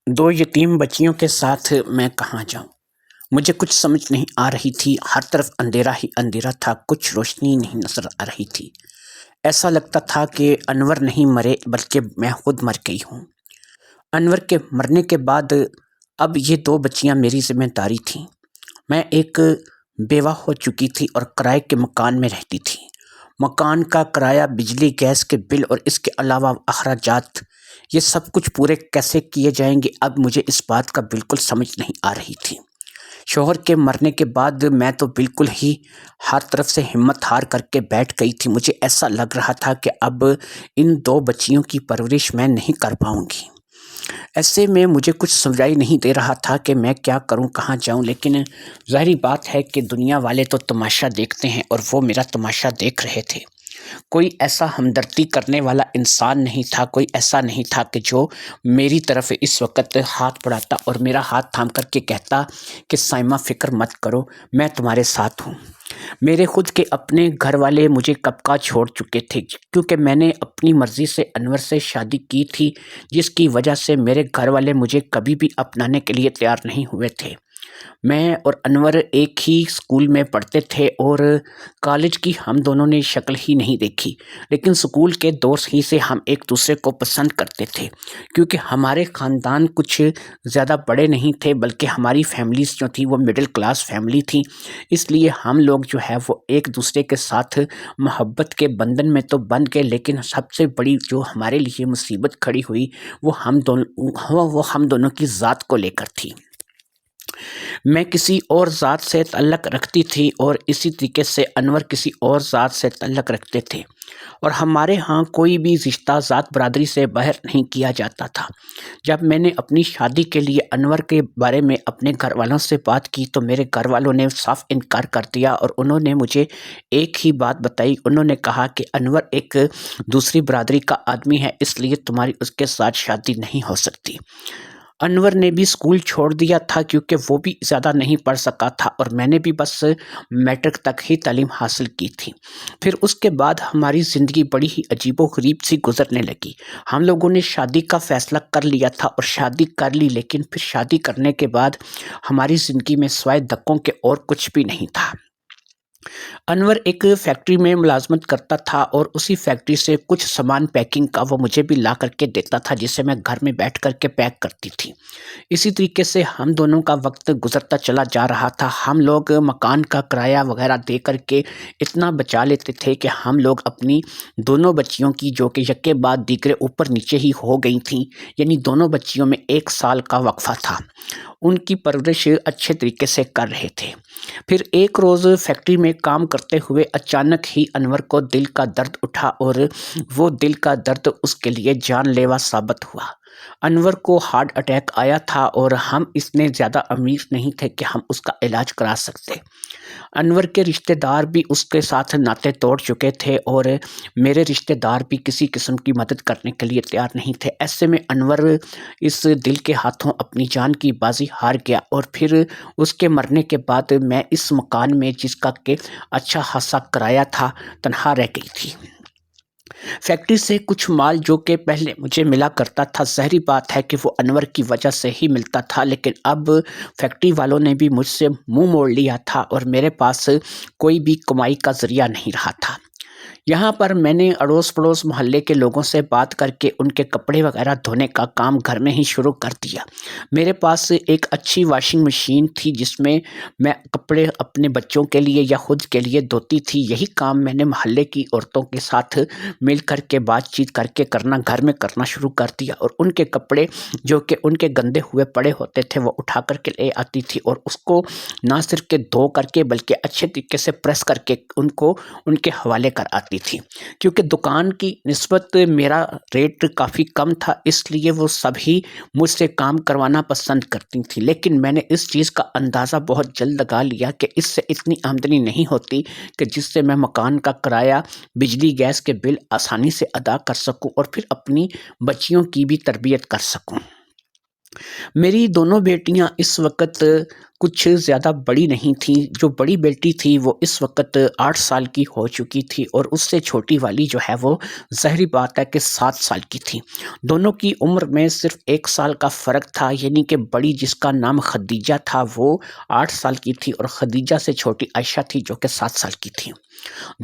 دو یتیم بچیوں کے ساتھ میں کہاں جاؤں؟ مجھے کچھ سمجھ نہیں آ رہی تھی۔ ہر طرف اندھیرا ہی اندھیرا تھا، کچھ روشنی نہیں نظر آ رہی تھی۔ ایسا لگتا تھا کہ انور نہیں مرے بلکہ میں خود مر گئی ہوں۔ انور کے مرنے کے بعد اب یہ دو بچیاں میری ذمہ داری تھیں۔ میں ایک بیوہ ہو چکی تھی اور کرائے کے مکان میں رہتی تھی۔ مکان کا کرایہ، بجلی، گیس کے بل اور اس کے علاوہ اخراجات، یہ سب کچھ پورے کیسے کیے جائیں گے؟ اب مجھے اس بات کا بالکل سمجھ نہیں آ رہی تھی۔ شوہر کے مرنے کے بعد میں تو بالکل ہی ہر طرف سے ہمت ہار کر کے بیٹھ گئی تھی۔ مجھے ایسا لگ رہا تھا کہ اب ان دو بچیوں کی پرورش میں نہیں کر پاؤں گی۔ ایسے میں مجھے کچھ سمجھائی نہیں دے رہا تھا کہ میں کیا کروں، کہاں جاؤں۔ لیکن ظاہری بات ہے کہ دنیا والے تو تماشا دیکھتے ہیں، اور وہ میرا تماشا دیکھ رہے تھے۔ کوئی ایسا ہمدردی کرنے والا انسان نہیں تھا، کوئی ایسا نہیں تھا کہ جو میری طرف اس وقت ہاتھ بڑھاتا اور میرا ہاتھ تھام کر کے کہتا کہ سائمہ فکر مت کرو، میں تمہارے ساتھ ہوں۔ میرے خود کے اپنے گھر والے مجھے کب کا چھوڑ چکے تھے، کیونکہ میں نے اپنی مرضی سے انور سے شادی کی تھی، جس کی وجہ سے میرے گھر والے مجھے کبھی بھی اپنانے کے لیے تیار نہیں ہوئے تھے۔ میں اور انور ایک ہی اسکول میں پڑھتے تھے اور کالج کی ہم دونوں نے شکل ہی نہیں دیکھی، لیکن اسکول کے دور ہی سے ہم ایک دوسرے کو پسند کرتے تھے، کیونکہ ہمارے خاندان کچھ زیادہ بڑے نہیں تھے، بلکہ ہماری فیملیز جو تھی وہ مڈل کلاس فیملی تھی۔ اس لیے ہم لوگ جو ہے وہ ایک دوسرے کے ساتھ محبت کے بندھن میں تو بن گئے، لیکن سب سے بڑی جو ہمارے لیے مصیبت کھڑی ہوئی وہ ہم دونوں کی ذات کو لے کر تھی۔ میں کسی اور ذات سے تعلق رکھتی تھی اور اسی طریقے سے انور کسی اور ذات سے تعلق رکھتے تھے، اور ہمارے ہاں کوئی بھی رشتہ ذات برادری سے باہر نہیں کیا جاتا تھا۔ جب میں نے اپنی شادی کے لیے انور کے بارے میں اپنے گھر والوں سے بات کی تو میرے گھر والوں نے صاف انکار کر دیا، اور انہوں نے مجھے ایک ہی بات بتائی۔ انہوں نے کہا کہ انور ایک دوسری برادری کا آدمی ہے، اس لیے تمہاری اس کے ساتھ شادی نہیں ہو سکتی۔ انور نے بھی اسکول چھوڑ دیا تھا کیونکہ وہ بھی زیادہ نہیں پڑھ سکا تھا، اور میں نے بھی بس میٹرک تک ہی تعلیم حاصل کی تھی۔ پھر اس کے بعد ہماری زندگی بڑی ہی عجیب و غریب سی گزرنے لگی۔ ہم لوگوں نے شادی کا فیصلہ کر لیا تھا اور شادی کر لی، لیکن پھر شادی کرنے کے بعد ہماری زندگی میں سوائے دھکوں کے اور کچھ بھی نہیں تھا۔ انور ایک فیکٹری میں ملازمت کرتا تھا، اور اسی فیکٹری سے کچھ سامان پیکنگ کا وہ مجھے بھی لا کر کے دیتا تھا، جسے میں گھر میں بیٹھ کر کے پیک کرتی تھی۔ اسی طریقے سے ہم دونوں کا وقت گزرتا چلا جا رہا تھا۔ ہم لوگ مکان کا کرایہ وغیرہ دے کر کے اتنا بچا لیتے تھے کہ ہم لوگ اپنی دونوں بچیوں کی، جو کہ یکے بعد دیگرے اوپر نیچے ہی ہو گئی تھیں، یعنی دونوں بچیوں میں 1 سال کا وقفہ تھا، ان کی پرورش اچھے طریقے سے کر رہے تھے۔ پھر ایک روز فیکٹری میں کام کرتے ہوئے اچانک ہی انور کو دل کا درد اٹھا، اور وہ دل کا درد اس کے لیے جان لیوا ثابت ہوا۔ انور کو ہارٹ اٹیک آیا تھا، اور ہم اس میں زیادہ امیر نہیں تھے کہ ہم اس کا علاج کرا سکتے۔ انور کے رشتہ دار بھی اس کے ساتھ ناطے توڑ چکے تھے، اور میرے رشتہ دار بھی کسی قسم کی مدد کرنے کے لیے تیار نہیں تھے۔ ایسے میں انور اس دل کے ہاتھوں اپنی جان کی بازی ہار گیا، اور پھر اس کے مرنے کے بعد میں اس مکان میں، جس کا کہ اچھا خاصا کرایہ تھا، تنہا رہ گئی تھی۔ فیکٹری سے کچھ مال جو کہ پہلے مجھے ملا کرتا تھا، ظاہری بات ہے کہ وہ انور کی وجہ سے ہی ملتا تھا، لیکن اب فیکٹری والوں نے بھی مجھ سے منہ موڑ لیا تھا، اور میرے پاس کوئی بھی کمائی کا ذریعہ نہیں رہا تھا۔ یہاں پر میں نے اڑوس پڑوس محلے کے لوگوں سے بات کر کے ان کے کپڑے وغیرہ دھونے کا کام گھر میں ہی شروع کر دیا۔ میرے پاس ایک اچھی واشنگ مشین تھی، جس میں میں کپڑے اپنے بچوں کے لیے یا خود کے لیے دھوتی تھی۔ یہی کام میں نے محلے کی عورتوں کے ساتھ مل کر کے بات چیت کر کے گھر میں کرنا شروع کر دیا، اور ان کے کپڑے جو کہ ان کے گندے ہوئے پڑے ہوتے تھے وہ اٹھا کر کے لے آتی تھی، اور اس کو نہ صرف کہ دھو کر کے بلکہ اچھے طریقے سے پریس کر کے ان کو ان کے حوالے کر آتی تھی۔ کیونکہ دکان کی نسبت میرا ریٹ کافی کم تھا، اس لیے وہ سبھی مجھ سے کام کروانا پسند کرتی تھیں، لیکن میں نے اس چیز کا اندازہ بہت جلد لگا لیا کہ اس سے اتنی آمدنی نہیں ہوتی کہ جس سے میں مکان کا کرایہ، بجلی، گیس کے بل آسانی سے ادا کر سکوں، اور پھر اپنی بچیوں کی بھی تربیت کر سکوں۔ میری دونوں بیٹیاں اس وقت کچھ زیادہ بڑی نہیں تھیں۔ جو بڑی بیٹی تھی وہ اس وقت 8 سال کی ہو چکی تھی اور اس سے چھوٹی والی جو ہے وہ ظاہری بات ہے کہ 7 سال کی تھی۔ دونوں کی عمر میں صرف 1 سال کا فرق تھا، یعنی کہ بڑی جس کا نام خدیجہ تھا وہ 8 سال کی تھی اور خدیجہ سے چھوٹی عائشہ تھی جو کہ 7 سال کی تھی۔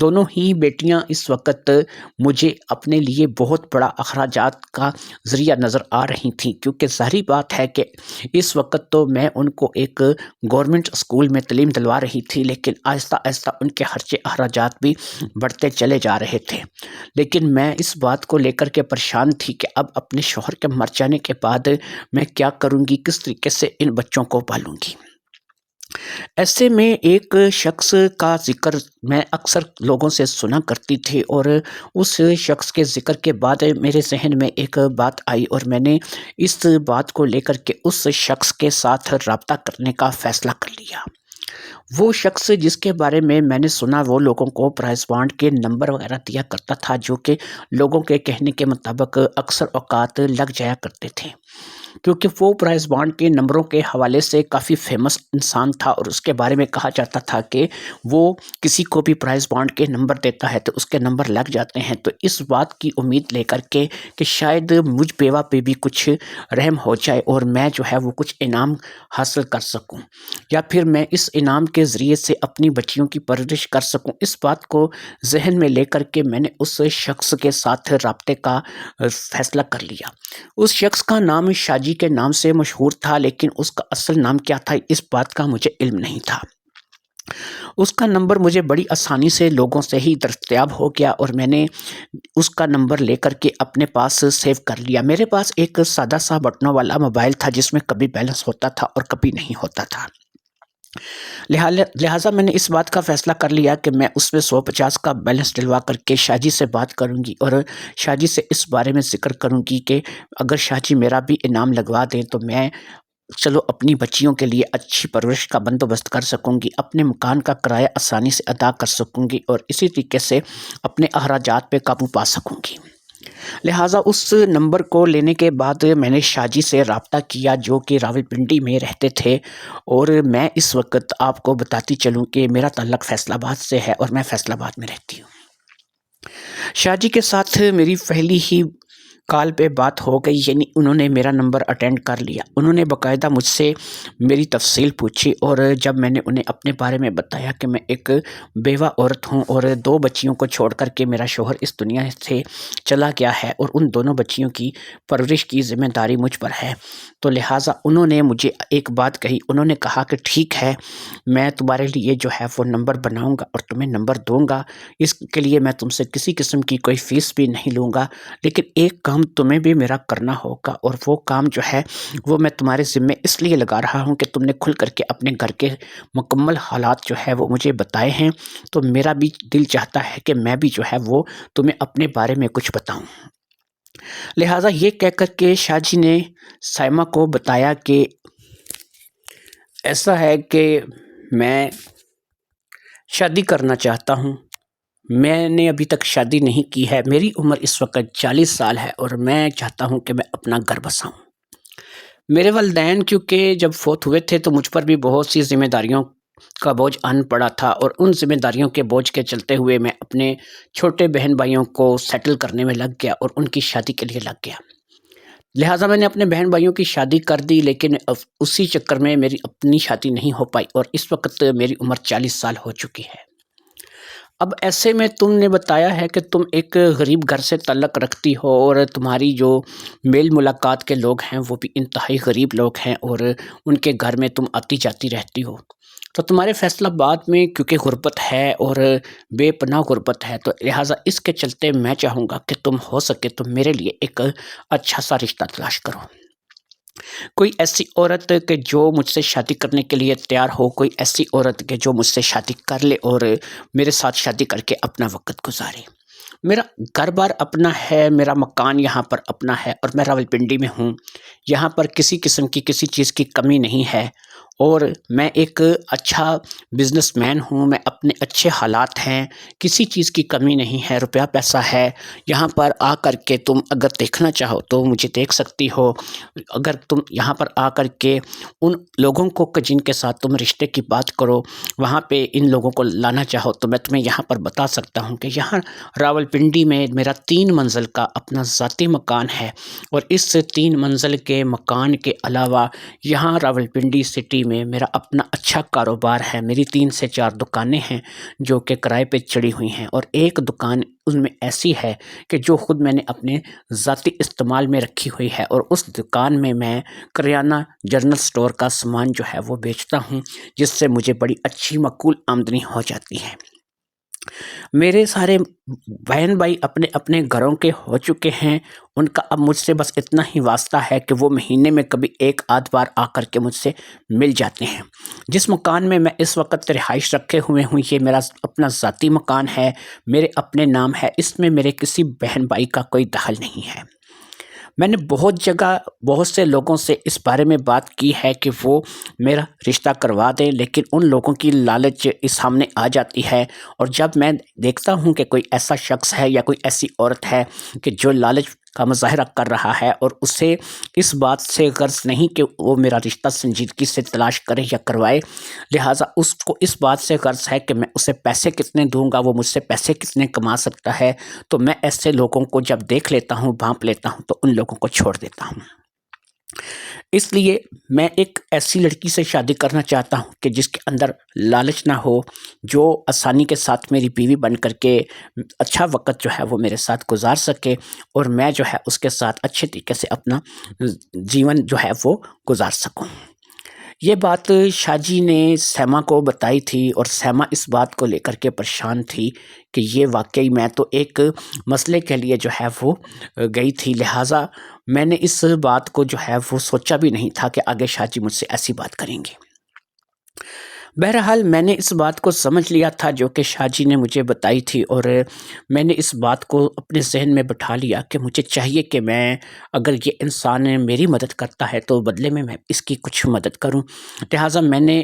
دونوں ہی بیٹیاں اس وقت مجھے اپنے لیے بہت بڑا اخراجات کا ذریعہ نظر آ رہی تھیں، کیونکہ ظاہری بات ہے کہ اس وقت تو میں ان کو ایک گورنمنٹ اسکول میں تعلیم دلوا رہی تھی، لیکن آہستہ آہستہ ان کے خرچے اخراجات بھی بڑھتے چلے جا رہے تھے۔ لیکن میں اس بات کو لے کر کے پریشان تھی کہ اب اپنے شوہر کے مر جانے کے بعد میں کیا کروں گی، کس طریقے سے ان بچوں کو پالوں گی۔ ایسے میں ایک شخص کا ذکر میں اکثر لوگوں سے سنا کرتی تھی اور اس شخص کے ذکر کے بعد میرے ذہن میں ایک بات آئی اور میں نے اس بات کو لے کر کے اس شخص کے ساتھ رابطہ کرنے کا فیصلہ کر لیا۔ وہ شخص جس کے بارے میں نے سنا وہ لوگوں کو پرائز بانڈ کے نمبر وغیرہ دیا کرتا تھا، جو کہ لوگوں کے کہنے کے مطابق اکثر اوقات لگ جایا کرتے تھے، کیونکہ وہ پرائز بانڈ کے نمبروں کے حوالے سے کافی فیمس انسان تھا اور اس کے بارے میں کہا جاتا تھا کہ وہ کسی کو بھی پرائز بانڈ کے نمبر دیتا ہے تو اس کے نمبر لگ جاتے ہیں۔ تو اس بات کی امید لے کر کے کہ شاید مجھ بیوہ پہ بھی کچھ رحم ہو جائے اور میں جو ہے وہ کچھ انعام حاصل کر سکوں، یا پھر میں اس انعام کے ذریعے سے اپنی بچیوں کی پرورش کر سکوں، اس بات کو ذہن میں لے کر کے میں نے اس شخص کے ساتھ رابطے کا فیصلہ کر لیا۔ اس شخص کا نام شاجی کے نام سے مشہور تھا، لیکن اس کا اصل نام کیا تھا اس بات کا مجھے علم نہیں تھا۔ اس کا نمبر مجھے بڑی آسانی سے لوگوں سے ہی دستیاب ہو گیا اور میں نے اس کا نمبر لے کر کے اپنے پاس سیو کر لیا۔ میرے پاس ایک سادہ سا بٹنوں والا موبائل تھا جس میں کبھی بیلنس ہوتا تھا اور کبھی نہیں ہوتا تھا، لہٰذا میں نے اس بات کا فیصلہ کر لیا کہ میں اس میں 150 کا بیلنس ڈلوا کر کے شاہ جی سے بات کروں گی اور شاہ جی سے اس بارے میں ذکر کروں گی کہ اگر شاہ جی میرا بھی انعام لگوا دیں تو میں چلو اپنی بچیوں کے لیے اچھی پرورش کا بندوبست کر سکوں گی، اپنے مکان کا کرایہ آسانی سے ادا کر سکوں گی اور اسی طریقے سے اپنے اخراجات پہ قابو پا سکوں گی۔ لہٰذا اس نمبر کو لینے کے بعد میں نے شاہ جی سے رابطہ کیا جو کہ راولپنڈی میں رہتے تھے، اور میں اس وقت آپ کو بتاتی چلوں کہ میرا تعلق فیصل آباد سے ہے اور میں فیصل آباد میں رہتی ہوں۔ شاہ جی کے ساتھ میری پہلی ہی کال پہ بات ہو گئی، یعنی انہوں نے میرا نمبر اٹینڈ کر لیا۔ انہوں نے باقاعدہ مجھ سے میری تفصیل پوچھی اور جب میں نے انہیں اپنے بارے میں بتایا کہ میں ایک بیوہ عورت ہوں اور 2 بچیوں کو چھوڑ کر کے میرا شوہر اس دنیا سے چلا گیا ہے اور ان دونوں بچیوں کی پرورش کی ذمہ داری مجھ پر ہے، تو لہٰذا انہوں نے مجھے ایک بات کہی۔ انہوں نے کہا کہ ٹھیک ہے، میں تمہارے لیے جو ہے وہ نمبر بناؤں گا اور تمہیں نمبر دوں گا، اس کے لیے میں تم سے کسی قسم کی کوئی فیس بھی نہیں لوں گا، لیکن ایک کام تمہیں بھی میرا کرنا ہوگا اور وہ کام جو ہے وہ میں تمہارے ذمے اس لیے لگا رہا ہوں کہ تم نے کھل کر کے اپنے گھر کے مکمل حالات جو ہے وہ مجھے بتائے ہیں، تو میرا بھی دل چاہتا ہے کہ میں بھی جو ہے وہ تمہیں اپنے بارے میں کچھ بتاؤں۔ لہٰذا یہ کہہ کر کے شاہ جی نے سائمہ کو بتایا کہ ایسا ہے کہ میں شادی کرنا چاہتا ہوں، میں نے ابھی تک شادی نہیں کی ہے، میری عمر اس وقت 40 سال ہے اور میں چاہتا ہوں کہ میں اپنا گھر بساؤں۔ میرے والدین کیونکہ جب فوت ہوئے تھے تو مجھ پر بھی بہت سی ذمہ داریوں کا بوجھ آن پڑا تھا اور ان ذمہ داریوں کے بوجھ کے چلتے ہوئے میں اپنے چھوٹے بہن بھائیوں کو سیٹل کرنے میں لگ گیا اور ان کی شادی کے لیے لگ گیا۔ لہٰذا میں نے اپنے بہن بھائیوں کی شادی کر دی، لیکن اسی چکر میں میری اپنی شادی نہیں ہو پائی اور اس وقت میری عمر 40 سال ہو چکی ہے۔ اب ایسے میں تم نے بتایا ہے کہ تم ایک غریب گھر سے تعلق رکھتی ہو اور تمہاری جو میل ملاقات کے لوگ ہیں وہ بھی انتہائی غریب لوگ ہیں اور ان کے گھر میں تم آتی جاتی رہتی ہو، تو تمہارے فیصل آباد میں کیونکہ غربت ہے اور بے پناہ غربت ہے، تو لہٰذا اس کے چلتے میں چاہوں گا کہ تم ہو سکے تو میرے لیے ایک اچھا سا رشتہ تلاش کرو، کوئی ایسی عورت کہ جو مجھ سے شادی کرنے کے لیے تیار ہو، کوئی ایسی عورت کہ جو مجھ سے شادی کر لے اور میرے ساتھ شادی کر کے اپنا وقت گزارے۔ میرا گھر بار اپنا ہے، میرا مکان یہاں پر اپنا ہے اور میں راولپنڈی میں ہوں، یہاں پر کسی قسم کی کسی چیز کی کمی نہیں ہے اور میں ایک اچھا بزنس مین ہوں، میں اپنے اچھے حالات ہیں، کسی چیز کی کمی نہیں ہے، روپیہ پیسہ ہے۔ یہاں پر آ کر کے تم اگر دیکھنا چاہو تو مجھے دیکھ سکتی ہو۔ اگر تم یہاں پر آ کر کے ان لوگوں کو جن کے ساتھ تم رشتے کی بات کرو، وہاں پہ ان لوگوں کو لانا چاہو تو میں تمہیں یہاں پر بتا سکتا ہوں کہ یہاں راولپنڈی میں میرا 3 منزل کا اپنا ذاتی مکان ہے، اور اس 3 منزل کے مکان کے علاوہ یہاں راولپنڈی سٹی میں میرا اپنا اچھا کاروبار ہے۔ میری 3 سے 4 دکانیں ہیں جو کہ کرائے پہ چڑھی ہوئی ہیں، اور ایک دکان ان میں ایسی ہے کہ جو خود میں نے اپنے ذاتی استعمال میں رکھی ہوئی ہے، اور اس دکان میں کریانہ جنرل سٹور کا سامان جو ہے وہ بیچتا ہوں، جس سے مجھے بڑی اچھی معقول آمدنی ہو جاتی ہے۔ میرے سارے بہن بھائی اپنے اپنے گھروں کے ہو چکے ہیں، ان کا اب مجھ سے بس اتنا ہی واسطہ ہے کہ وہ مہینے میں کبھی ایک آدھ بار آ کر کے مجھ سے مل جاتے ہیں۔ جس مکان میں میں اس وقت رہائش رکھے ہوئے ہوں، یہ میرا اپنا ذاتی مکان ہے، میرے اپنے نام ہے، اس میں میرے کسی بہن بھائی کا کوئی دخل نہیں ہے۔ میں نے بہت جگہ بہت سے لوگوں سے اس بارے میں بات کی ہے کہ وہ میرا رشتہ کروا دیں، لیکن ان لوگوں کی لالچ اس سامنے آ جاتی ہے، اور جب میں دیکھتا ہوں کہ کوئی ایسا شخص ہے یا کوئی ایسی عورت ہے کہ جو لالچ کا مظاہرہ کر رہا ہے، اور اسے اس بات سے غرض نہیں کہ وہ میرا رشتہ سنجیدگی سے تلاش کرے یا کروائے، لہٰذا اس کو اس بات سے غرض ہے کہ میں اسے پیسے کتنے دوں گا، وہ مجھ سے پیسے کتنے کما سکتا ہے، تو میں ایسے لوگوں کو جب دیکھ لیتا ہوں، بھانپ لیتا ہوں، تو ان لوگوں کو چھوڑ دیتا ہوں۔ اس لیے میں ایک ایسی لڑکی سے شادی کرنا چاہتا ہوں کہ جس کے اندر لالچ نہ ہو، جو آسانی کے ساتھ میری بیوی بن کر کے اچھا وقت جو ہے وہ میرے ساتھ گزار سکے، اور میں جو ہے اس کے ساتھ اچھے طریقے سے اپنا جیون جو ہے وہ گزار سکوں۔ یہ بات شاہ جی نے سیما کو بتائی تھی، اور سیما اس بات کو لے کر کے پریشان تھی کہ یہ واقعی میں تو ایک مسئلے کے لیے جو ہے وہ گئی تھی، لہٰذا میں نے اس بات کو جو ہے وہ سوچا بھی نہیں تھا کہ آگے شاہ جی مجھ سے ایسی بات کریں گے۔ بہرحال میں نے اس بات کو سمجھ لیا تھا جو کہ شاہ جی نے مجھے بتائی تھی، اور میں نے اس بات کو اپنے ذہن میں بٹھا لیا کہ مجھے چاہیے کہ میں اگر یہ انسان میری مدد کرتا ہے تو بدلے میں اس کی کچھ مدد کروں، لہٰذا میں نے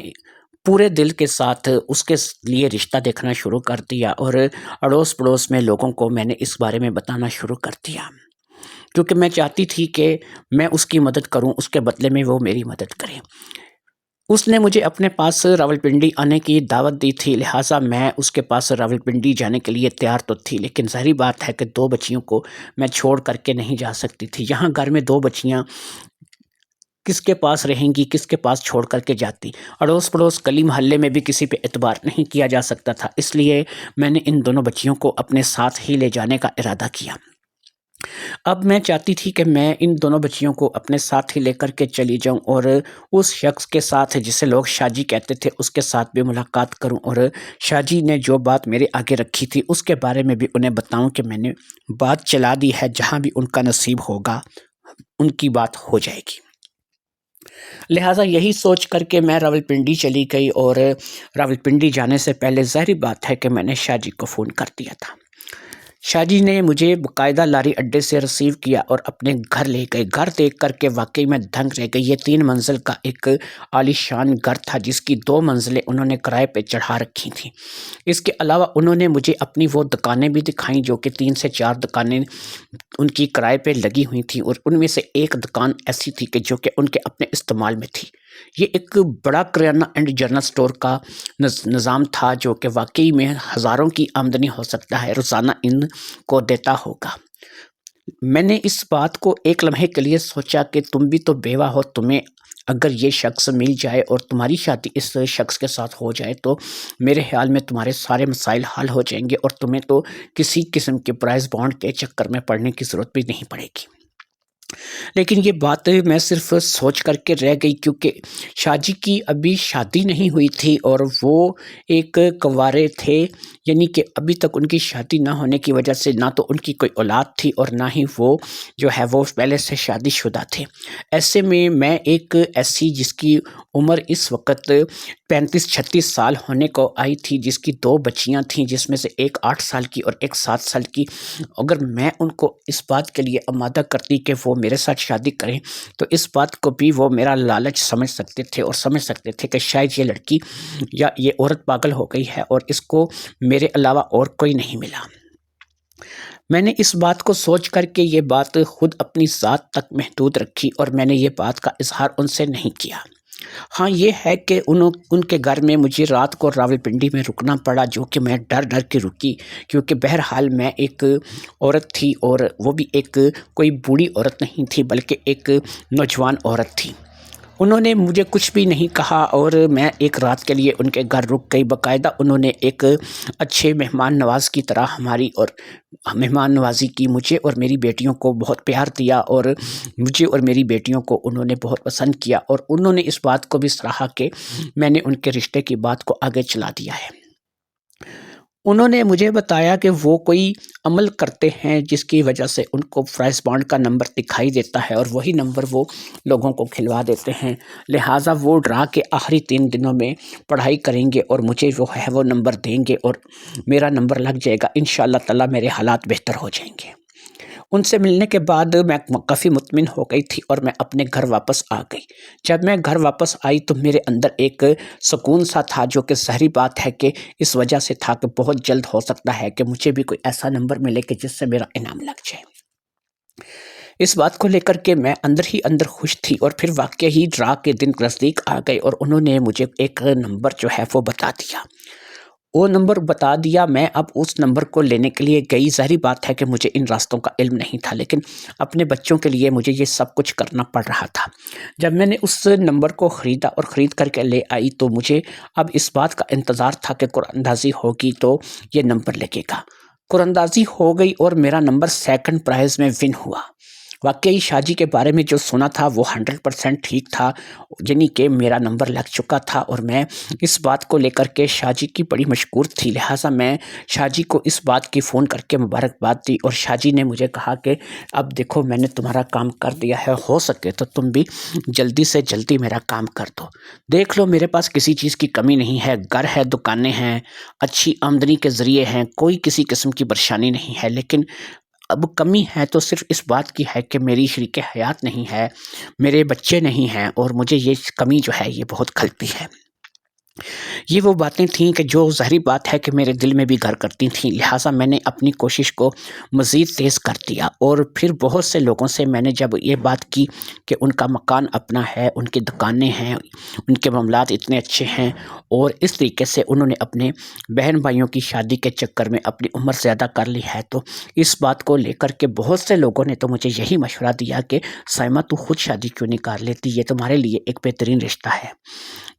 پورے دل کے ساتھ اس کے لیے رشتہ دیکھنا شروع کر دیا، اور اڑوس پڑوس میں لوگوں کو میں نے اس بارے میں بتانا شروع کر دیا، کیونکہ میں چاہتی تھی کہ میں اس کی مدد کروں، اس کے بدلے میں وہ میری مدد کرے۔ اس نے مجھے اپنے پاس راولپنڈی آنے کی دعوت دی تھی، لہٰذا میں اس کے پاس راولپنڈی جانے کے لیے تیار تو تھی، لیکن ظاہری بات ہے کہ 2 بچیوں کو میں چھوڑ کر کے نہیں جا سکتی تھی۔ یہاں گھر میں 2 بچیاں کس کے پاس رہیں گی، کس کے پاس چھوڑ کر کے جاتی؟ اڑوس پڑوس گلی محلے میں بھی کسی پہ اعتبار نہیں کیا جا سکتا تھا، اس لیے میں نے ان دونوں بچیوں کو اپنے ساتھ ہی لے جانے کا ارادہ کیا۔ اب میں چاہتی تھی کہ میں ان دونوں بچیوں کو اپنے ساتھ ہی لے کر کے چلی جاؤں، اور اس شخص کے ساتھ جسے لوگ شاہ جی کہتے تھے اس کے ساتھ بھی ملاقات کروں، اور شاہ جی نے جو بات میرے آگے رکھی تھی اس کے بارے میں بھی انہیں بتاؤں کہ میں نے بات چلا دی ہے، جہاں بھی ان کا نصیب ہوگا ان کی بات ہو جائے گی۔ لہٰذا یہی سوچ کر کے میں راولپنڈی چلی گئی، اور راولپنڈی جانے سے پہلے ظاہری بات ہے کہ میں نے شاہ جی کو فون کر دیا تھا۔ شاہ جی نے مجھے باقاعدہ لاری اڈے سے ریسیو کیا اور اپنے گھر لے گئے۔ گھر دیکھ کر کے واقعی میں دنگ رہ گئی۔ یہ 3 منزل کا ایک عالی شان گھر تھا، جس کی 2 منزلیں انہوں نے کرائے پہ چڑھا رکھی تھیں۔ اس کے علاوہ انہوں نے مجھے اپنی وہ دکانیں بھی دکھائیں جو کہ 3 سے 4 دکانیں ان کی کرائے پہ لگی ہوئی تھیں، اور ان میں سے ایک دکان ایسی تھی کہ جو کہ ان کے اپنے استعمال میں تھی۔ یہ ایک بڑا کریانہ اینڈ جنرل سٹور کا نظام تھا جو کہ واقعی میں ہزاروں کی آمدنی ہو سکتا ہے روزانہ ان کو دیتا ہوگا۔ میں نے اس بات کو ایک لمحے کے لیے سوچا کہ تم بھی تو بیوہ ہو، تمہیں اگر یہ شخص مل جائے اور تمہاری شادی اس شخص کے ساتھ ہو جائے تو میرے خیال میں تمہارے سارے مسائل حل ہو جائیں گے، اور تمہیں تو کسی قسم کے پرائز بانڈ کے چکر میں پڑنے کی ضرورت بھی نہیں پڑے گی۔ لیکن یہ بات میں صرف سوچ کر کے رہ گئی، کیونکہ شاہ جی کی ابھی شادی نہیں ہوئی تھی اور وہ ایک کنوارے تھے، یعنی کہ ابھی تک ان کی شادی نہ ہونے کی وجہ سے نہ تو ان کی کوئی اولاد تھی اور نہ ہی وہ جو ہے وہ پہلے سے شادی شدہ تھے۔ ایسے میں ایک ایسی جس کی عمر اس وقت 35-36 سال ہونے کو آئی تھی، جس کی 2 بچیاں تھیں، جس میں سے ایک 8 سال کی اور ایک 7 سال کی، اگر میں ان کو اس بات کے لیے آمادہ کرتی کہ وہ میرے ساتھ شادی کریں تو اس بات کو بھی وہ میرا لالچ سمجھ سکتے تھے اور سمجھ سکتے تھے کہ شاید یہ لڑکی یا یہ عورت پاگل ہو گئی ہے اور اس کو میرے علاوہ اور کوئی نہیں ملا۔ میں نے اس بات کو سوچ کر کے یہ بات خود اپنی ذات تک محدود رکھی اور میں نے یہ بات کا اظہار ان سے نہیں کیا۔ ہاں یہ ہے کہ ان کے گھر میں مجھے رات کو راولپنڈی میں رکنا پڑا، جو کہ میں ڈر ڈر کے رکی، کیونکہ بہرحال میں ایک عورت تھی اور وہ بھی ایک کوئی بوڑھی عورت نہیں تھی بلکہ ایک نوجوان عورت تھی۔ انہوں نے مجھے کچھ بھی نہیں کہا اور میں ایک رات کے لیے ان کے گھر رک گئی۔ باقاعدہ انہوں نے ایک اچھے مہمان نواز کی طرح ہماری اور مہمان نوازی کی، مجھے اور میری بیٹیوں کو بہت پیار دیا اور مجھے اور میری بیٹیوں کو انہوں نے بہت پسند کیا، اور انہوں نے اس بات کو بھی سراہا کہ میں نے ان کے رشتے کی بات کو آگے چلا دیا ہے۔ انہوں نے مجھے بتایا کہ وہ کوئی عمل کرتے ہیں جس کی وجہ سے ان کو پرائز بانڈ کا نمبر دکھائی دیتا ہے اور وہی نمبر وہ لوگوں کو کھلوا دیتے ہیں، لہٰذا وہ ڈرا کے آخری 3 دنوں میں پڑھائی کریں گے اور مجھے جو ہے وہ نمبر دیں گے اور میرا نمبر لگ جائے گا، انشاءاللہ تعالیٰ میرے حالات بہتر ہو جائیں گے۔ ان سے ملنے کے بعد میں کافی مطمئن ہو گئی تھی اور میں اپنے گھر واپس آ گئی۔ جب میں گھر واپس آئی تو میرے اندر ایک سکون سا تھا، جو کہ ظاہری بات ہے کہ اس وجہ سے تھا کہ بہت جلد ہو سکتا ہے کہ مجھے بھی کوئی ایسا نمبر ملے کہ جس سے میرا انعام لگ جائے۔ اس بات کو لے کر کے میں اندر ہی اندر خوش تھی، اور پھر واقعی ہی ڈرا کے دن نزدیک آ گئے اور انہوں نے مجھے ایک نمبر جو ہے وہ بتا دیا۔ وہ نمبر بتا دیا، میں اب اس نمبر کو لینے کے لیے گئی۔ ظاہری بات ہے کہ مجھے ان راستوں کا علم نہیں تھا، لیکن اپنے بچوں کے لیے مجھے یہ سب کچھ کرنا پڑ رہا تھا۔ جب میں نے اس نمبر کو خریدا اور خرید کر کے لے آئی تو مجھے اب اس بات کا انتظار تھا کہ قرآن اندازی ہوگی تو یہ نمبر لگے گا۔ قرآن اندازی ہو گئی اور میرا نمبر 2nd پرائز میں ون ہوا۔ واقعی شاہ جی کے بارے میں جو سنا تھا وہ 100% ٹھیک تھا، یعنی کہ میرا نمبر لگ چکا تھا، اور میں اس بات کو لے کر کے شاہ جی کی بڑی مشکور تھی، لہٰذا میں شاہ جی کو اس بات کی فون کر کے مبارکباد دی، اور شاہ جی نے مجھے کہا کہ اب دیکھو میں نے تمہارا کام کر دیا ہے، ہو سکے تو تم بھی جلدی سے جلدی میرا کام کر دو۔ دیکھ لو میرے پاس کسی چیز کی کمی نہیں ہے، گھر ہے، دکانیں ہیں، اچھی آمدنی کے ذریعے ہیں، کوئی کسی قسم کی پریشانی نہیں ہے، لیکن اب کمی ہے تو صرف اس بات کی ہے کہ میری شریک حیات نہیں ہے، میرے بچے نہیں ہیں، اور مجھے یہ کمی جو ہے یہ بہت کھلتی ہے۔ یہ وہ باتیں تھیں کہ جو ظاہری بات ہے کہ میرے دل میں بھی گھر کرتی تھیں، لہٰذا میں نے اپنی کوشش کو مزید تیز کر دیا، اور پھر بہت سے لوگوں سے میں نے جب یہ بات کی کہ ان کا مکان اپنا ہے، ان کی دکانیں ہیں، ان کے معاملات اتنے اچھے ہیں، اور اس طریقے سے انہوں نے اپنے بہن بھائیوں کی شادی کے چکر میں اپنی عمر زیادہ کر لی ہے، تو اس بات کو لے کر کے بہت سے لوگوں نے تو مجھے یہی مشورہ دیا کہ سائمہ تو خود شادی کیوں نہیں کر لیتی، یہ تمہارے لیے ایک بہترین رشتہ ہے۔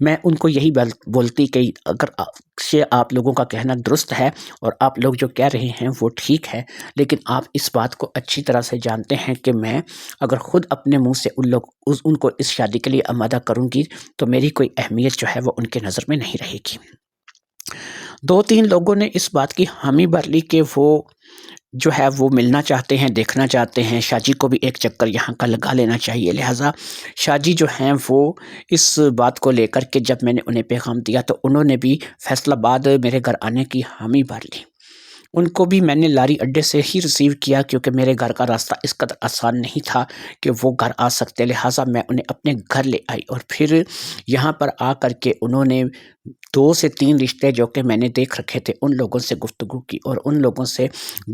میں ان کو یہی بولتی کہ اگر آپ لوگوں کا کہنا درست ہے اور آپ لوگ جو کہہ رہے ہیں وہ ٹھیک ہے، لیکن آپ اس بات کو اچھی طرح سے جانتے ہیں کہ میں اگر خود اپنے منہ سے ان کو اس شادی کے لیے آمادہ کروں گی تو میری کوئی اہمیت جو ہے وہ ان کے نظر میں نہیں رہے گی۔ 2-3 لوگوں نے اس بات کی حامی بھر لی کہ وہ جو ہے وہ ملنا چاہتے ہیں، دیکھنا چاہتے ہیں، شاہ جی کو بھی ایک چکر یہاں کا لگا لینا چاہیے، لہٰذا شاہ جی جو ہیں وہ اس بات کو لے کر کے جب میں نے انہیں پیغام دیا تو انہوں نے بھی فیصل آباد میرے گھر آنے کی حامی بھر لی۔ ان کو بھی میں نے لاری اڈے سے ہی ریسیو کیا، کیونکہ میرے گھر کا راستہ اس قدر آسان نہیں تھا کہ وہ گھر آ سکتے، لہٰذا میں انہیں اپنے گھر لے آئی، اور پھر یہاں پر آ کر کے انہوں نے 2 سے 3 رشتے جو کہ میں نے دیکھ رکھے تھے ان لوگوں سے گفتگو کی، اور ان لوگوں سے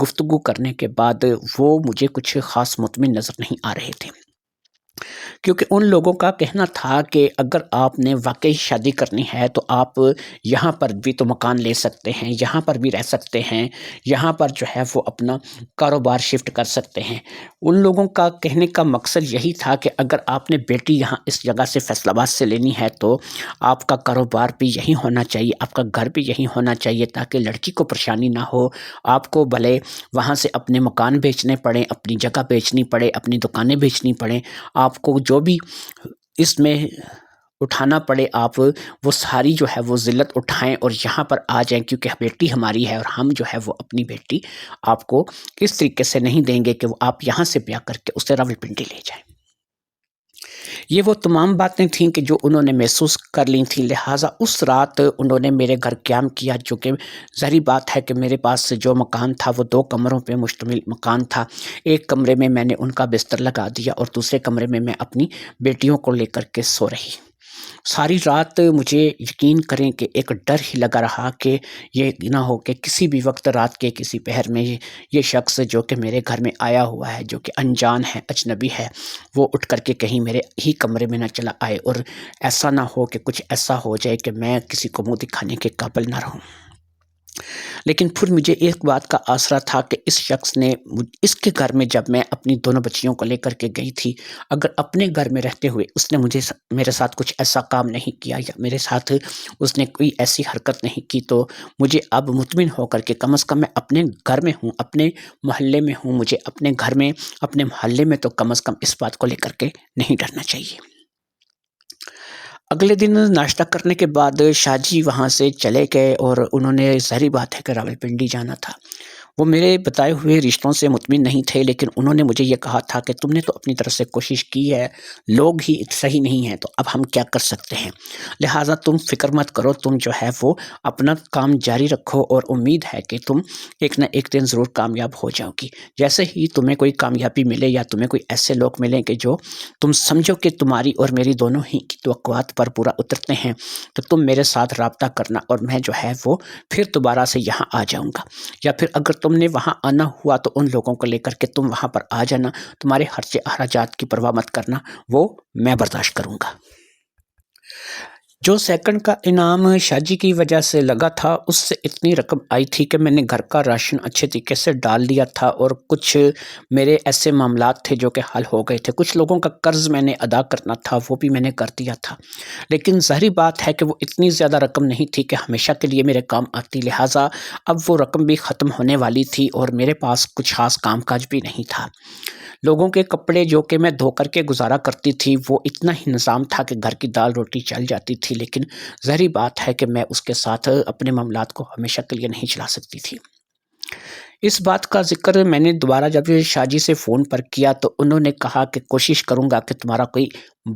گفتگو کرنے کے بعد وہ مجھے کچھ خاص مطمئن نظر نہیں آ رہے تھے، کیونکہ ان لوگوں کا کہنا تھا کہ اگر آپ نے واقعی شادی کرنی ہے تو آپ یہاں پر بھی تو مکان لے سکتے ہیں، یہاں پر بھی رہ سکتے ہیں، یہاں پر جو ہے وہ اپنا کاروبار شفٹ کر سکتے ہیں۔ ان لوگوں کا کہنے کا مقصد یہی تھا کہ اگر آپ نے بیٹی یہاں اس جگہ سے فیصل آباد سے لینی ہے تو آپ کا کاروبار بھی یہی ہونا چاہیے، آپ کا گھر بھی یہی ہونا چاہیے، تاکہ لڑکی کو پریشانی نہ ہو، آپ کو بھلے وہاں سے اپنے مکان بیچنے پڑیں، اپنی جگہ بیچنی پڑے، اپنی دکانیں بیچنی پڑیں، آپ کو جو بھی اس میں اٹھانا پڑے آپ وہ ساری جو ہے وہ ذلت اٹھائیں اور یہاں پر آ جائیں، کیونکہ بیٹی ہماری ہے اور ہم جو ہے وہ اپنی بیٹی آپ کو اس طریقے سے نہیں دیں گے کہ وہ آپ یہاں سے بیاہ کر کے اسے راولپنڈی لے جائیں۔ یہ وہ تمام باتیں تھیں کہ جو انہوں نے محسوس کر لی تھیں، لہٰذا اس رات انہوں نے میرے گھر قیام کیا، جو کہ ظاہری بات ہے کہ میرے پاس جو مکان تھا وہ 2 کمروں پہ مشتمل مکان تھا۔ ایک کمرے میں میں نے ان کا بستر لگا دیا اور دوسرے کمرے میں میں اپنی بیٹیوں کو لے کر کے سو رہی۔ ساری رات مجھے یقین کریں کہ ایک ڈر ہی لگا رہا کہ یہ نہ ہو کہ کسی بھی وقت رات کے کسی پہر میں یہ شخص جو کہ میرے گھر میں آیا ہوا ہے، جو کہ انجان ہے، اجنبی ہے، وہ اٹھ کر کے کہیں میرے ہی کمرے میں نہ چلا آئے اور ایسا نہ ہو کہ کچھ ایسا ہو جائے کہ میں کسی کو منہ دکھانے کے قابل نہ رہوں۔ لیکن پھر مجھے ایک بات کا آسرا تھا کہ اس شخص نے اس کے گھر میں جب میں اپنی دونوں بچیوں کو لے کر کے گئی تھی، اگر اپنے گھر میں رہتے ہوئے اس نے میرے ساتھ کچھ ایسا کام نہیں کیا یا میرے ساتھ اس نے کوئی ایسی حرکت نہیں کی، تو مجھے اب مطمئن ہو کر کے کم از کم میں اپنے گھر میں ہوں، اپنے محلے میں ہوں، مجھے اپنے گھر میں اپنے محلے میں تو کم از کم اس بات کو لے کر کے نہیں ڈرنا چاہیے۔ اگلے دن ناشتہ کرنے کے بعد شاہ جی وہاں سے چلے گئے اور انہوں نے ظاہری بات ہے کہ راولپنڈی جانا تھا۔ وہ میرے بتائے ہوئے رشتوں سے مطمئن نہیں تھے، لیکن انہوں نے مجھے یہ کہا تھا کہ تم نے تو اپنی طرف سے کوشش کی ہے، لوگ ہی صحیح نہیں ہیں، تو اب ہم کیا کر سکتے ہیں، لہٰذا تم فکر مت کرو، تم جو ہے وہ اپنا کام جاری رکھو اور امید ہے کہ تم ایک نہ ایک دن ضرور کامیاب ہو جاؤ گی۔ جیسے ہی تمہیں کوئی کامیابی ملے یا تمہیں کوئی ایسے لوگ ملیں کہ جو تم سمجھو کہ تمہاری اور میری دونوں ہی کی توقعات پر پورا اترتے ہیں، تو تم میرے ساتھ رابطہ کرنا اور میں جو ہے وہ پھر دوبارہ سے یہاں آ جاؤں گا، یا پھر اگر تم نے وہاں آنا ہوا تو ان لوگوں کو لے کر کے تم وہاں پر آ جانا، تمہارے خرچے اخراجات کی پرواہ مت کرنا، وہ میں برداشت کروں گا۔ جو سیکنڈ کا انعام شاہ جی کی وجہ سے لگا تھا، اس سے اتنی رقم آئی تھی کہ میں نے گھر کا راشن اچھے طریقے سے ڈال دیا تھا اور کچھ میرے ایسے معاملات تھے جو کہ حل ہو گئے تھے، کچھ لوگوں کا قرض میں نے ادا کرنا تھا، وہ بھی میں نے کر دیا تھا، لیکن ظاہری بات ہے کہ وہ اتنی زیادہ رقم نہیں تھی کہ ہمیشہ کے لیے میرے کام آتی، لہٰذا اب وہ رقم بھی ختم ہونے والی تھی اور میرے پاس کچھ خاص کام کاج بھی نہیں تھا۔ لوگوں کے کپڑے جو کہ میں دھو کر کے گزارا کرتی تھی، وہ اتنا ہی نظام تھا کہ گھر کی دال روٹی چل جاتی تھی، لیکن ظاہری بات ہے کہ میں اس کے ساتھ اپنے معاملات کو ہمیشہ کے لیے نہیں چلا سکتی تھی۔ اس بات کا ذکر میں نے دوبارہ جب شاہ جی سے فون پر کیا تو انہوں نے کہا کہ کوشش کروں گا کہ تمہارا کوئی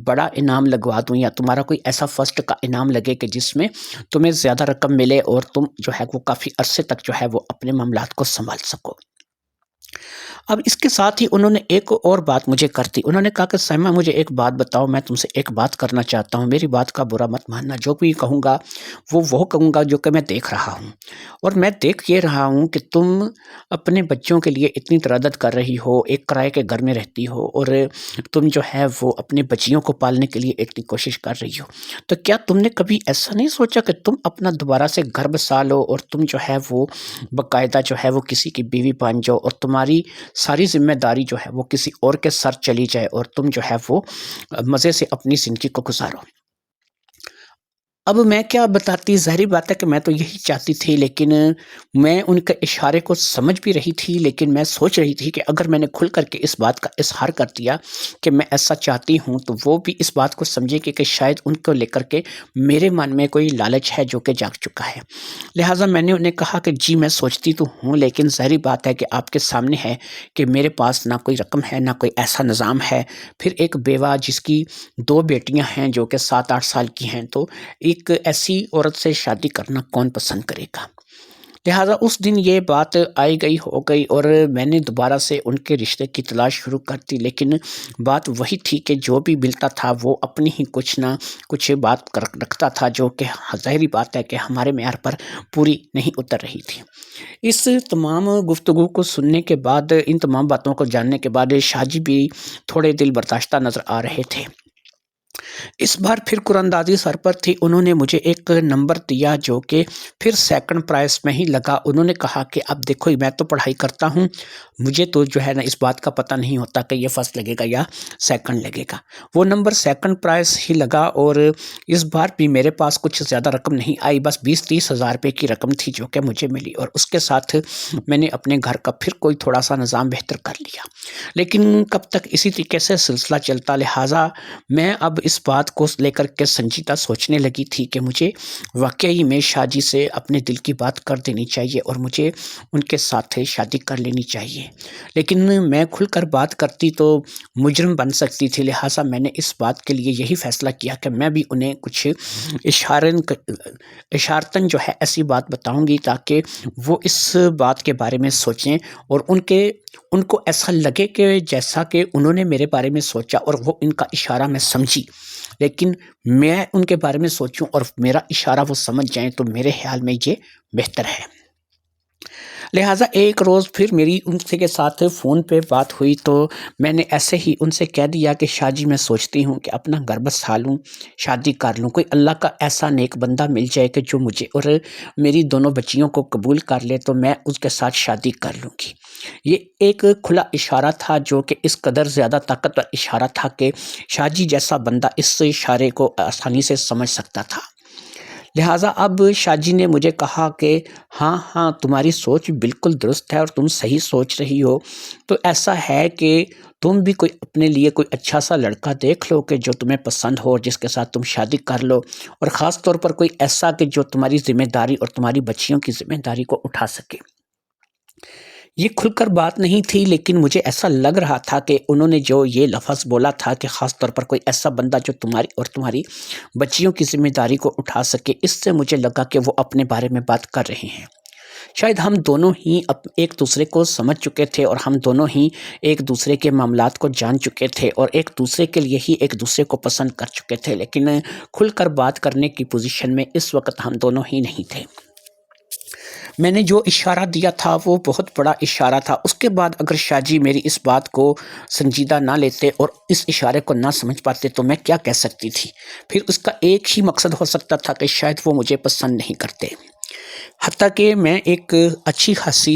بڑا انعام لگوا دوں یا تمہارا کوئی ایسا فرسٹ کا انعام لگے کہ جس میں تمہیں زیادہ رقم ملے اور تم جو ہے وہ کافی عرصے تک جو ہے وہ اپنے معاملات کو سنبھال سکو۔ اب اس کے ساتھ ہی انہوں نے ایک اور بات مجھے کر دی، انہوں نے کہا کہ سائمہ مجھے ایک بات بتاؤ، میں تم سے ایک بات کرنا چاہتا ہوں، میری بات کا برا مت ماننا، جو بھی کہوں گا وہ کہوں گا جو کہ میں دیکھ رہا ہوں، اور میں دیکھ یہ رہا ہوں کہ تم اپنے بچوں کے لیے اتنی تردد کر رہی ہو، ایک کرائے کے گھر میں رہتی ہو اور تم جو ہے وہ اپنے بچیوں کو پالنے کے لیے اتنی کوشش کر رہی ہو، تو کیا تم نے کبھی ایسا نہیں سوچا کہ تم اپنا دوبارہ سے گھر بسا لو اور تم جو ہے وہ باقاعدہ جو ہے وہ کسی کی بیوی بن جاؤ اور تمہاری ساری ذمہ داری جو ہے وہ کسی اور کے سر چلی جائے اور تم جو ہے وہ مزے سے اپنی زندگی کو گزارو۔ اب میں کیا بتاتی، ظاہری بات ہے کہ میں تو یہی چاہتی تھی، لیکن میں ان کے اشارے کو سمجھ بھی رہی تھی، لیکن میں سوچ رہی تھی کہ اگر میں نے کھل کر کے اس بات کا اظہار کر دیا کہ میں ایسا چاہتی ہوں تو وہ بھی اس بات کو سمجھے کہ شاید ان کو لے کر کے میرے من میں کوئی لالچ ہے جو کہ جاگ چکا ہے۔ لہٰذا میں نے انہیں کہا کہ جی میں سوچتی تو ہوں، لیکن ظاہری بات ہے کہ آپ کے سامنے ہے کہ میرے پاس نہ کوئی رقم ہے، نہ کوئی ایسا نظام ہے، پھر ایک بیوہ جس کی 2 بیٹیاں ہیں جو کہ 7-8 سال کی ہیں، تو ایک ایسی عورت سے شادی کرنا کون پسند کرے گا۔ لہٰذا اس دن یہ بات آئی گئی ہو گئی اور میں نے دوبارہ سے ان کے رشتے کی تلاش شروع کر دی، لیکن بات وہی تھی کہ جو بھی ملتا تھا وہ اپنی ہی کچھ نہ کچھ بات رکھتا تھا جو کہ ظاہری بات ہے کہ ہمارے معیار پر پوری نہیں اتر رہی تھی۔ اس تمام گفتگو کو سننے کے بعد، ان تمام باتوں کو جاننے کے بعد شاہ جی بھی تھوڑے دل برداشتہ نظر آ رہے تھے۔ اس بار پھر قراندازی سر پر تھی، انہوں نے مجھے ایک نمبر دیا جو کہ پھر سیکنڈ پرائز میں ہی لگا۔ انہوں نے کہا کہ اب دیکھو میں تو پڑھائی کرتا ہوں، مجھے تو جو ہے نا اس بات کا پتہ نہیں ہوتا کہ یہ فرسٹ لگے گا یا سیکنڈ لگے گا، وہ نمبر سیکنڈ پرائز ہی لگا اور اس بار بھی میرے پاس کچھ زیادہ رقم نہیں آئی، بس 20-30 ہزار روپے کی رقم تھی جو کہ مجھے ملی اور اس کے ساتھ میں نے اپنے گھر کا پھر کوئی تھوڑا سا نظام بہتر کر لیا، لیکن کب تک اسی طریقے سے سلسلہ چلتا، لہٰذا میں اب اس بات بات کو لے کر کے سنجیدہ سوچنے لگی تھی کہ مجھے واقعی میں شاہ جی سے اپنے دل کی بات کر دینی چاہیے اور مجھے ان کے ساتھ شادی کر لینی چاہیے، لیکن میں کھل کر بات کرتی تو مجرم بن سکتی تھی، لہٰذا میں نے اس بات کے لیے یہی فیصلہ کیا کہ میں بھی انہیں کچھ اشارتاً جو ہے ایسی بات بتاؤں گی تاکہ وہ اس بات کے بارے میں سوچیں اور ان کو ایسا لگے کہ جیسا کہ انہوں نے میرے بارے میں سوچا اور وہ ان کا اشارہ میں سمجھی، لیکن میں ان کے بارے میں سوچوں اور میرا اشارہ وہ سمجھ جائیں تو میرے خیال میں یہ بہتر ہے۔ لہٰذا ایک روز پھر میری ان سے کے ساتھ فون پہ بات ہوئی تو میں نے ایسے ہی ان سے کہہ دیا کہ شاہ جی میں سوچتی ہوں کہ اپنا گھر بسا لوں، شادی کر لوں، کوئی اللہ کا ایسا نیک بندہ مل جائے کہ جو مجھے اور میری دونوں بچیوں کو قبول کر لے تو میں اس کے ساتھ شادی کر لوں گی۔ یہ ایک کھلا اشارہ تھا جو کہ اس قدر زیادہ طاقتور اشارہ تھا کہ شاہ جی جیسا بندہ اس اشارے کو آسانی سے سمجھ سکتا تھا۔ لہٰذا اب شاہ جی نے مجھے کہا کہ ہاں تمہاری سوچ بالکل درست ہے اور تم صحیح سوچ رہی ہو، تو ایسا ہے کہ تم بھی کوئی اپنے لیے کوئی اچھا سا لڑکا دیکھ لو کہ جو تمہیں پسند ہو اور جس کے ساتھ تم شادی کر لو، اور خاص طور پر کوئی ایسا کہ جو تمہاری ذمہ داری اور تمہاری بچیوں کی ذمہ داری کو اٹھا سکے۔ یہ کھل کر بات نہیں تھی، لیکن مجھے ایسا لگ رہا تھا کہ انہوں نے جو یہ لفظ بولا تھا کہ خاص طور پر کوئی ایسا بندہ جو تمہاری اور تمہاری بچیوں کی ذمہ داری کو اٹھا سکے، اس سے مجھے لگا کہ وہ اپنے بارے میں بات کر رہے ہیں۔ شاید ہم دونوں ہی ایک دوسرے کو سمجھ چکے تھے اور ہم دونوں ہی ایک دوسرے کے معاملات کو جان چکے تھے اور ایک دوسرے کے لیے ہی ایک دوسرے کو پسند کر چکے تھے، لیکن کھل کر بات کرنے کی پوزیشن میں اس وقت ہم دونوں ہی نہیں تھے۔ میں نے جو اشارہ دیا تھا وہ بہت بڑا اشارہ تھا۔ اس کے بعد اگر شاہ جی میری اس بات کو سنجیدہ نہ لیتے اور اس اشارے کو نہ سمجھ پاتے تو میں کیا کہہ سکتی تھی؟ پھر اس کا ایک ہی مقصد ہو سکتا تھا کہ شاید وہ مجھے پسند نہیں کرتے، حتیٰ کہ میں ایک اچھی خاصی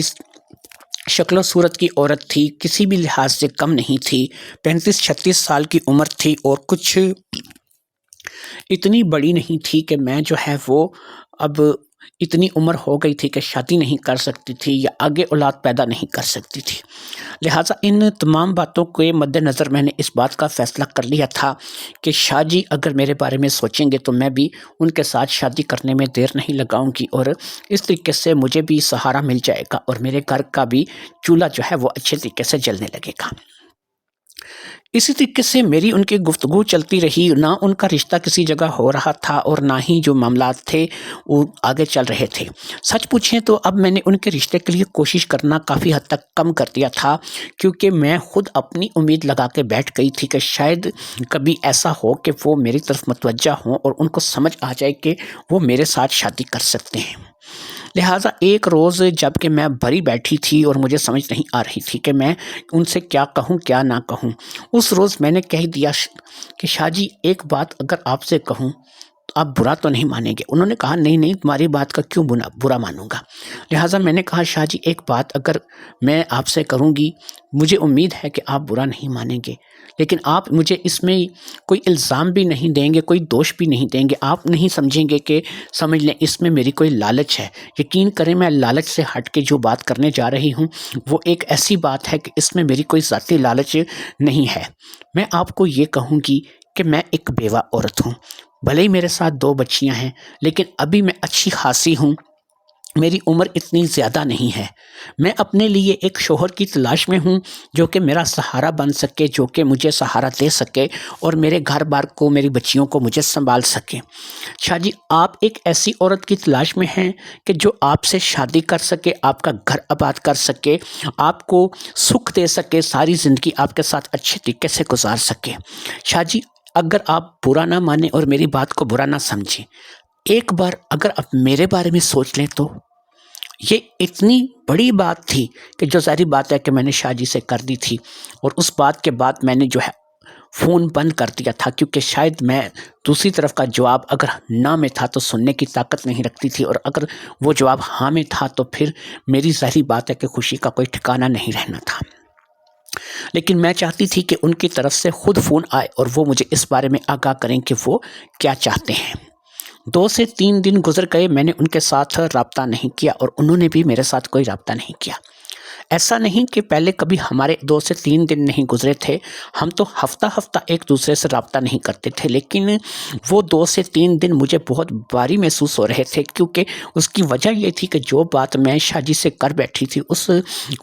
شکل و صورت کی عورت تھی، کسی بھی لحاظ سے کم نہیں تھی، 35-36 سال کی عمر تھی اور کچھ اتنی بڑی نہیں تھی کہ میں جو ہے وہ اب اتنی عمر ہو گئی تھی کہ شادی نہیں کر سکتی تھی یا آگے اولاد پیدا نہیں کر سکتی تھی۔ لہٰذا ان تمام باتوں کے مد نظر میں نے اس بات کا فیصلہ کر لیا تھا کہ شاہ جی اگر میرے بارے میں سوچیں گے تو میں بھی ان کے ساتھ شادی کرنے میں دیر نہیں لگاؤں گی، اور اس طریقے سے مجھے بھی سہارا مل جائے گا اور میرے گھر کا بھی چولہا جو ہے وہ اچھے طریقے سے جلنے لگے گا۔ اسی طریقے سے میری ان کی گفتگو چلتی رہی، نہ ان کا رشتہ کسی جگہ ہو رہا تھا اور نہ ہی جو معاملات تھے وہ آگے چل رہے تھے۔ سچ پوچھیں تو اب میں نے ان کے رشتے کے لیے کوشش کرنا کافی حد تک کم کر دیا تھا، کیونکہ میں خود اپنی امید لگا کے بیٹھ گئی تھی کہ شاید کبھی ایسا ہو کہ وہ میری طرف متوجہ ہوں اور ان کو سمجھ آ جائے کہ وہ میرے ساتھ شادی کر سکتے ہیں۔ لہٰذا ایک روز جب کہ میں بھری بیٹھی تھی اور مجھے سمجھ نہیں آ رہی تھی کہ میں ان سے کیا کہوں کیا نہ کہوں، اس روز میں نے کہہ دیا کہ شاہ جی ایک بات اگر آپ سے کہوں تو آپ برا تو نہیں مانیں گے؟ انہوں نے کہا نہیں تمہاری بات کا کیوں برا مانوں گا۔ لہٰذا میں نے کہا شاہ جی ایک بات اگر میں آپ سے کروں گی، مجھے امید ہے کہ آپ برا نہیں مانیں گے، لیکن آپ مجھے اس میں کوئی الزام بھی نہیں دیں گے، کوئی دوش بھی نہیں دیں گے، آپ نہیں سمجھیں گے کہ سمجھ لیں اس میں میری کوئی لالچ ہے۔ یقین کریں میں لالچ سے ہٹ کے جو بات کرنے جا رہی ہوں وہ ایک ایسی بات ہے کہ اس میں میری کوئی ذاتی لالچ نہیں ہے۔ میں آپ کو یہ کہوں گی کہ میں ایک بیوہ عورت ہوں، بھلے ہی میرے ساتھ 2 بچیاں ہیں، لیکن ابھی میں اچھی خاصی ہوں، میری عمر اتنی زیادہ نہیں ہے۔ میں اپنے لیے ایک شوہر کی تلاش میں ہوں جو کہ میرا سہارا بن سکے، جو کہ مجھے سہارا دے سکے اور میرے گھر بار کو، میری بچیوں کو مجھے سنبھال سکے۔ شاہ جی آپ ایک ایسی عورت کی تلاش میں ہیں کہ جو آپ سے شادی کر سکے، آپ کا گھر آباد کر سکے، آپ کو سکھ دے سکے، ساری زندگی آپ کے ساتھ اچھے طریقے سے گزار سکے۔ شاہ جی اگر آپ برا نہ مانیں اور میری بات کو برا نہ سمجھیں، ایک بار اگر آپ میرے بارے میں سوچ لیں تو یہ اتنی بڑی بات تھی کہ جو ظاہری بات ہے کہ میں نے شاہ جی سے کر دی تھی، اور اس بات کے بعد میں نے جو ہے فون بند کر دیا تھا، کیونکہ شاید میں دوسری طرف کا جواب اگر نہ میں تھا تو سننے کی طاقت نہیں رکھتی تھی، اور اگر وہ جواب ہاں میں تھا تو پھر میری ظاہری بات ہے کہ خوشی کا کوئی ٹھکانہ نہیں رہنا تھا۔ لیکن میں چاہتی تھی کہ ان کی طرف سے خود فون آئے اور وہ مجھے اس بارے میں آگاہ کریں کہ وہ کیا چاہتے ہیں۔ 2 سے 3 دن گزر گئے، میں نے ان کے ساتھ رابطہ نہیں کیا اور انہوں نے بھی میرے ساتھ کوئی رابطہ نہیں کیا۔ ایسا نہیں کہ پہلے کبھی ہمارے 2 سے 3 دن نہیں گزرے تھے، ہم تو ہفتہ ہفتہ ایک دوسرے سے رابطہ نہیں کرتے تھے، لیکن وہ 2 سے 3 دن مجھے بہت بھاری محسوس ہو رہے تھے، کیونکہ اس کی وجہ یہ تھی کہ جو بات میں شاہ جی سے کر بیٹھی تھی، اس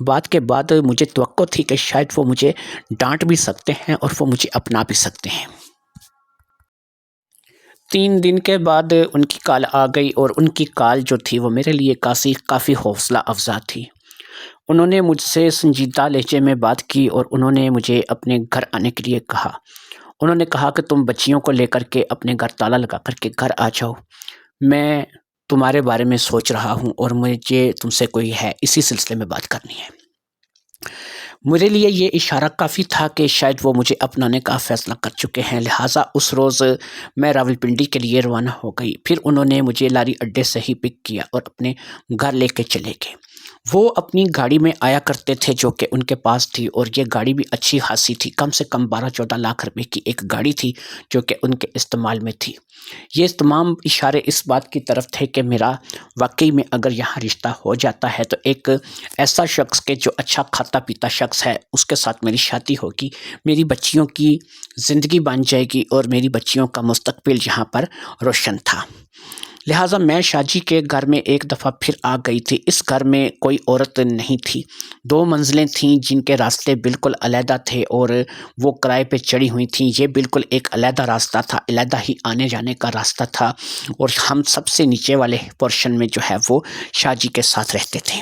بات کے بعد مجھے توقع تھی کہ شاید وہ مجھے ڈانٹ بھی سکتے ہیں اور وہ مجھے اپنا بھی سکتے ہیں۔ 3 دن کے بعد ان کی کال آ گئی، اور ان کی کال جو تھی وہ میرے لیے کافی حوصلہ افزا تھی۔ انہوں نے مجھ سے سنجیدہ لہجے میں بات کی اور انہوں نے مجھے اپنے گھر آنے کے لیے کہا۔ انہوں نے کہا کہ تم بچیوں کو لے کر کے اپنے گھر تالا لگا کر کے گھر آ جاؤ، میں تمہارے بارے میں سوچ رہا ہوں اور مجھے تم سے کوئی ہے اسی سلسلے میں بات کرنی ہے۔ میرے لیے یہ اشارہ کافی تھا کہ شاید وہ مجھے اپنانے کا فیصلہ کر چکے ہیں، لہٰذا اس روز میں راولپنڈی کے لیے روانہ ہو گئی۔ پھر انہوں نے مجھے لاری اڈے سے ہی پک کیا اور اپنے گھر لے کے چلے گئے۔ وہ اپنی گاڑی میں آیا کرتے تھے جو کہ ان کے پاس تھی، اور یہ گاڑی بھی اچھی خاصی تھی، کم سے کم 12-14 لاکھ روپے کی ایک گاڑی تھی جو کہ ان کے استعمال میں تھی۔ یہ تمام اشارے اس بات کی طرف تھے کہ میرا واقعی میں اگر یہاں رشتہ ہو جاتا ہے تو ایک ایسا شخص کے جو اچھا کھاتا پیتا شخص ہے اس کے ساتھ میری شادی ہوگی، میری بچیوں کی زندگی بن جائے گی اور میری بچیوں کا مستقبل یہاں پر روشن تھا۔ لہٰذا میں شاہ جی کے گھر میں ایک دفعہ پھر آ گئی تھی۔ اس گھر میں کوئی عورت نہیں تھی، 2 منزلیں تھیں جن کے راستے بالکل علیحدہ تھے اور وہ کرائے پہ چڑھی ہوئی تھیں۔ یہ بالکل ایک علیحدہ راستہ تھا، علیحدہ ہی آنے جانے کا راستہ تھا، اور ہم سب سے نیچے والے پورشن میں جو ہے وہ شاہ جی کے ساتھ رہتے تھے۔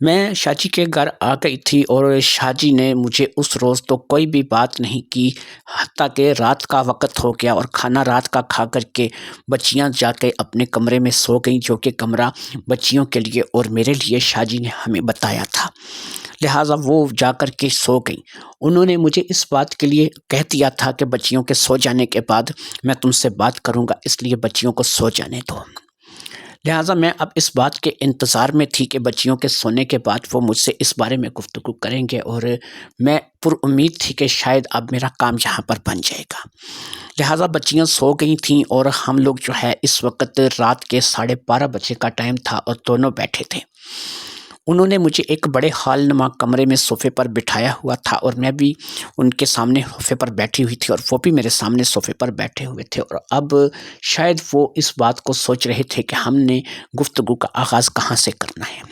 میں شاہ جی کے گھر آ گئی تھی اور شاہ جی نے مجھے اس روز تو کوئی بھی بات نہیں کی، حتیٰ کہ رات کا وقت ہو گیا اور کھانا رات کا کھا کر کے بچیاں جا کے اپنے کمرے میں سو گئیں، جو کہ کمرہ بچیوں کے لیے اور میرے لیے شاہ جی نے ہمیں بتایا تھا، لہٰذا وہ جا کر کے سو گئیں۔ انہوں نے مجھے اس بات کے لیے کہہ دیا تھا کہ بچیوں کے سو جانے کے بعد میں تم سے بات کروں گا، اس لیے بچیوں کو سو جانے دو۔ لہٰذا میں اب اس بات کے انتظار میں تھی کہ بچیوں کے سونے کے بعد وہ مجھ سے اس بارے میں گفتگو کریں گے، اور میں پر امید تھی کہ شاید اب میرا کام یہاں پر بن جائے گا۔ لہٰذا بچیاں سو گئی تھیں اور ہم لوگ جو ہے اس وقت رات کے 12:30 بجے کا ٹائم تھا اور دونوں بیٹھے تھے۔ انہوں نے مجھے ایک بڑے ہال نما کمرے میں صوفے پر بٹھایا ہوا تھا، اور میں بھی ان کے سامنے صوفے پر بیٹھی ہوئی تھی اور وہ بھی میرے سامنے صوفے پر بیٹھے ہوئے تھے، اور اب شاید وہ اس بات کو سوچ رہے تھے کہ ہم نے گفتگو کا آغاز کہاں سے کرنا ہے۔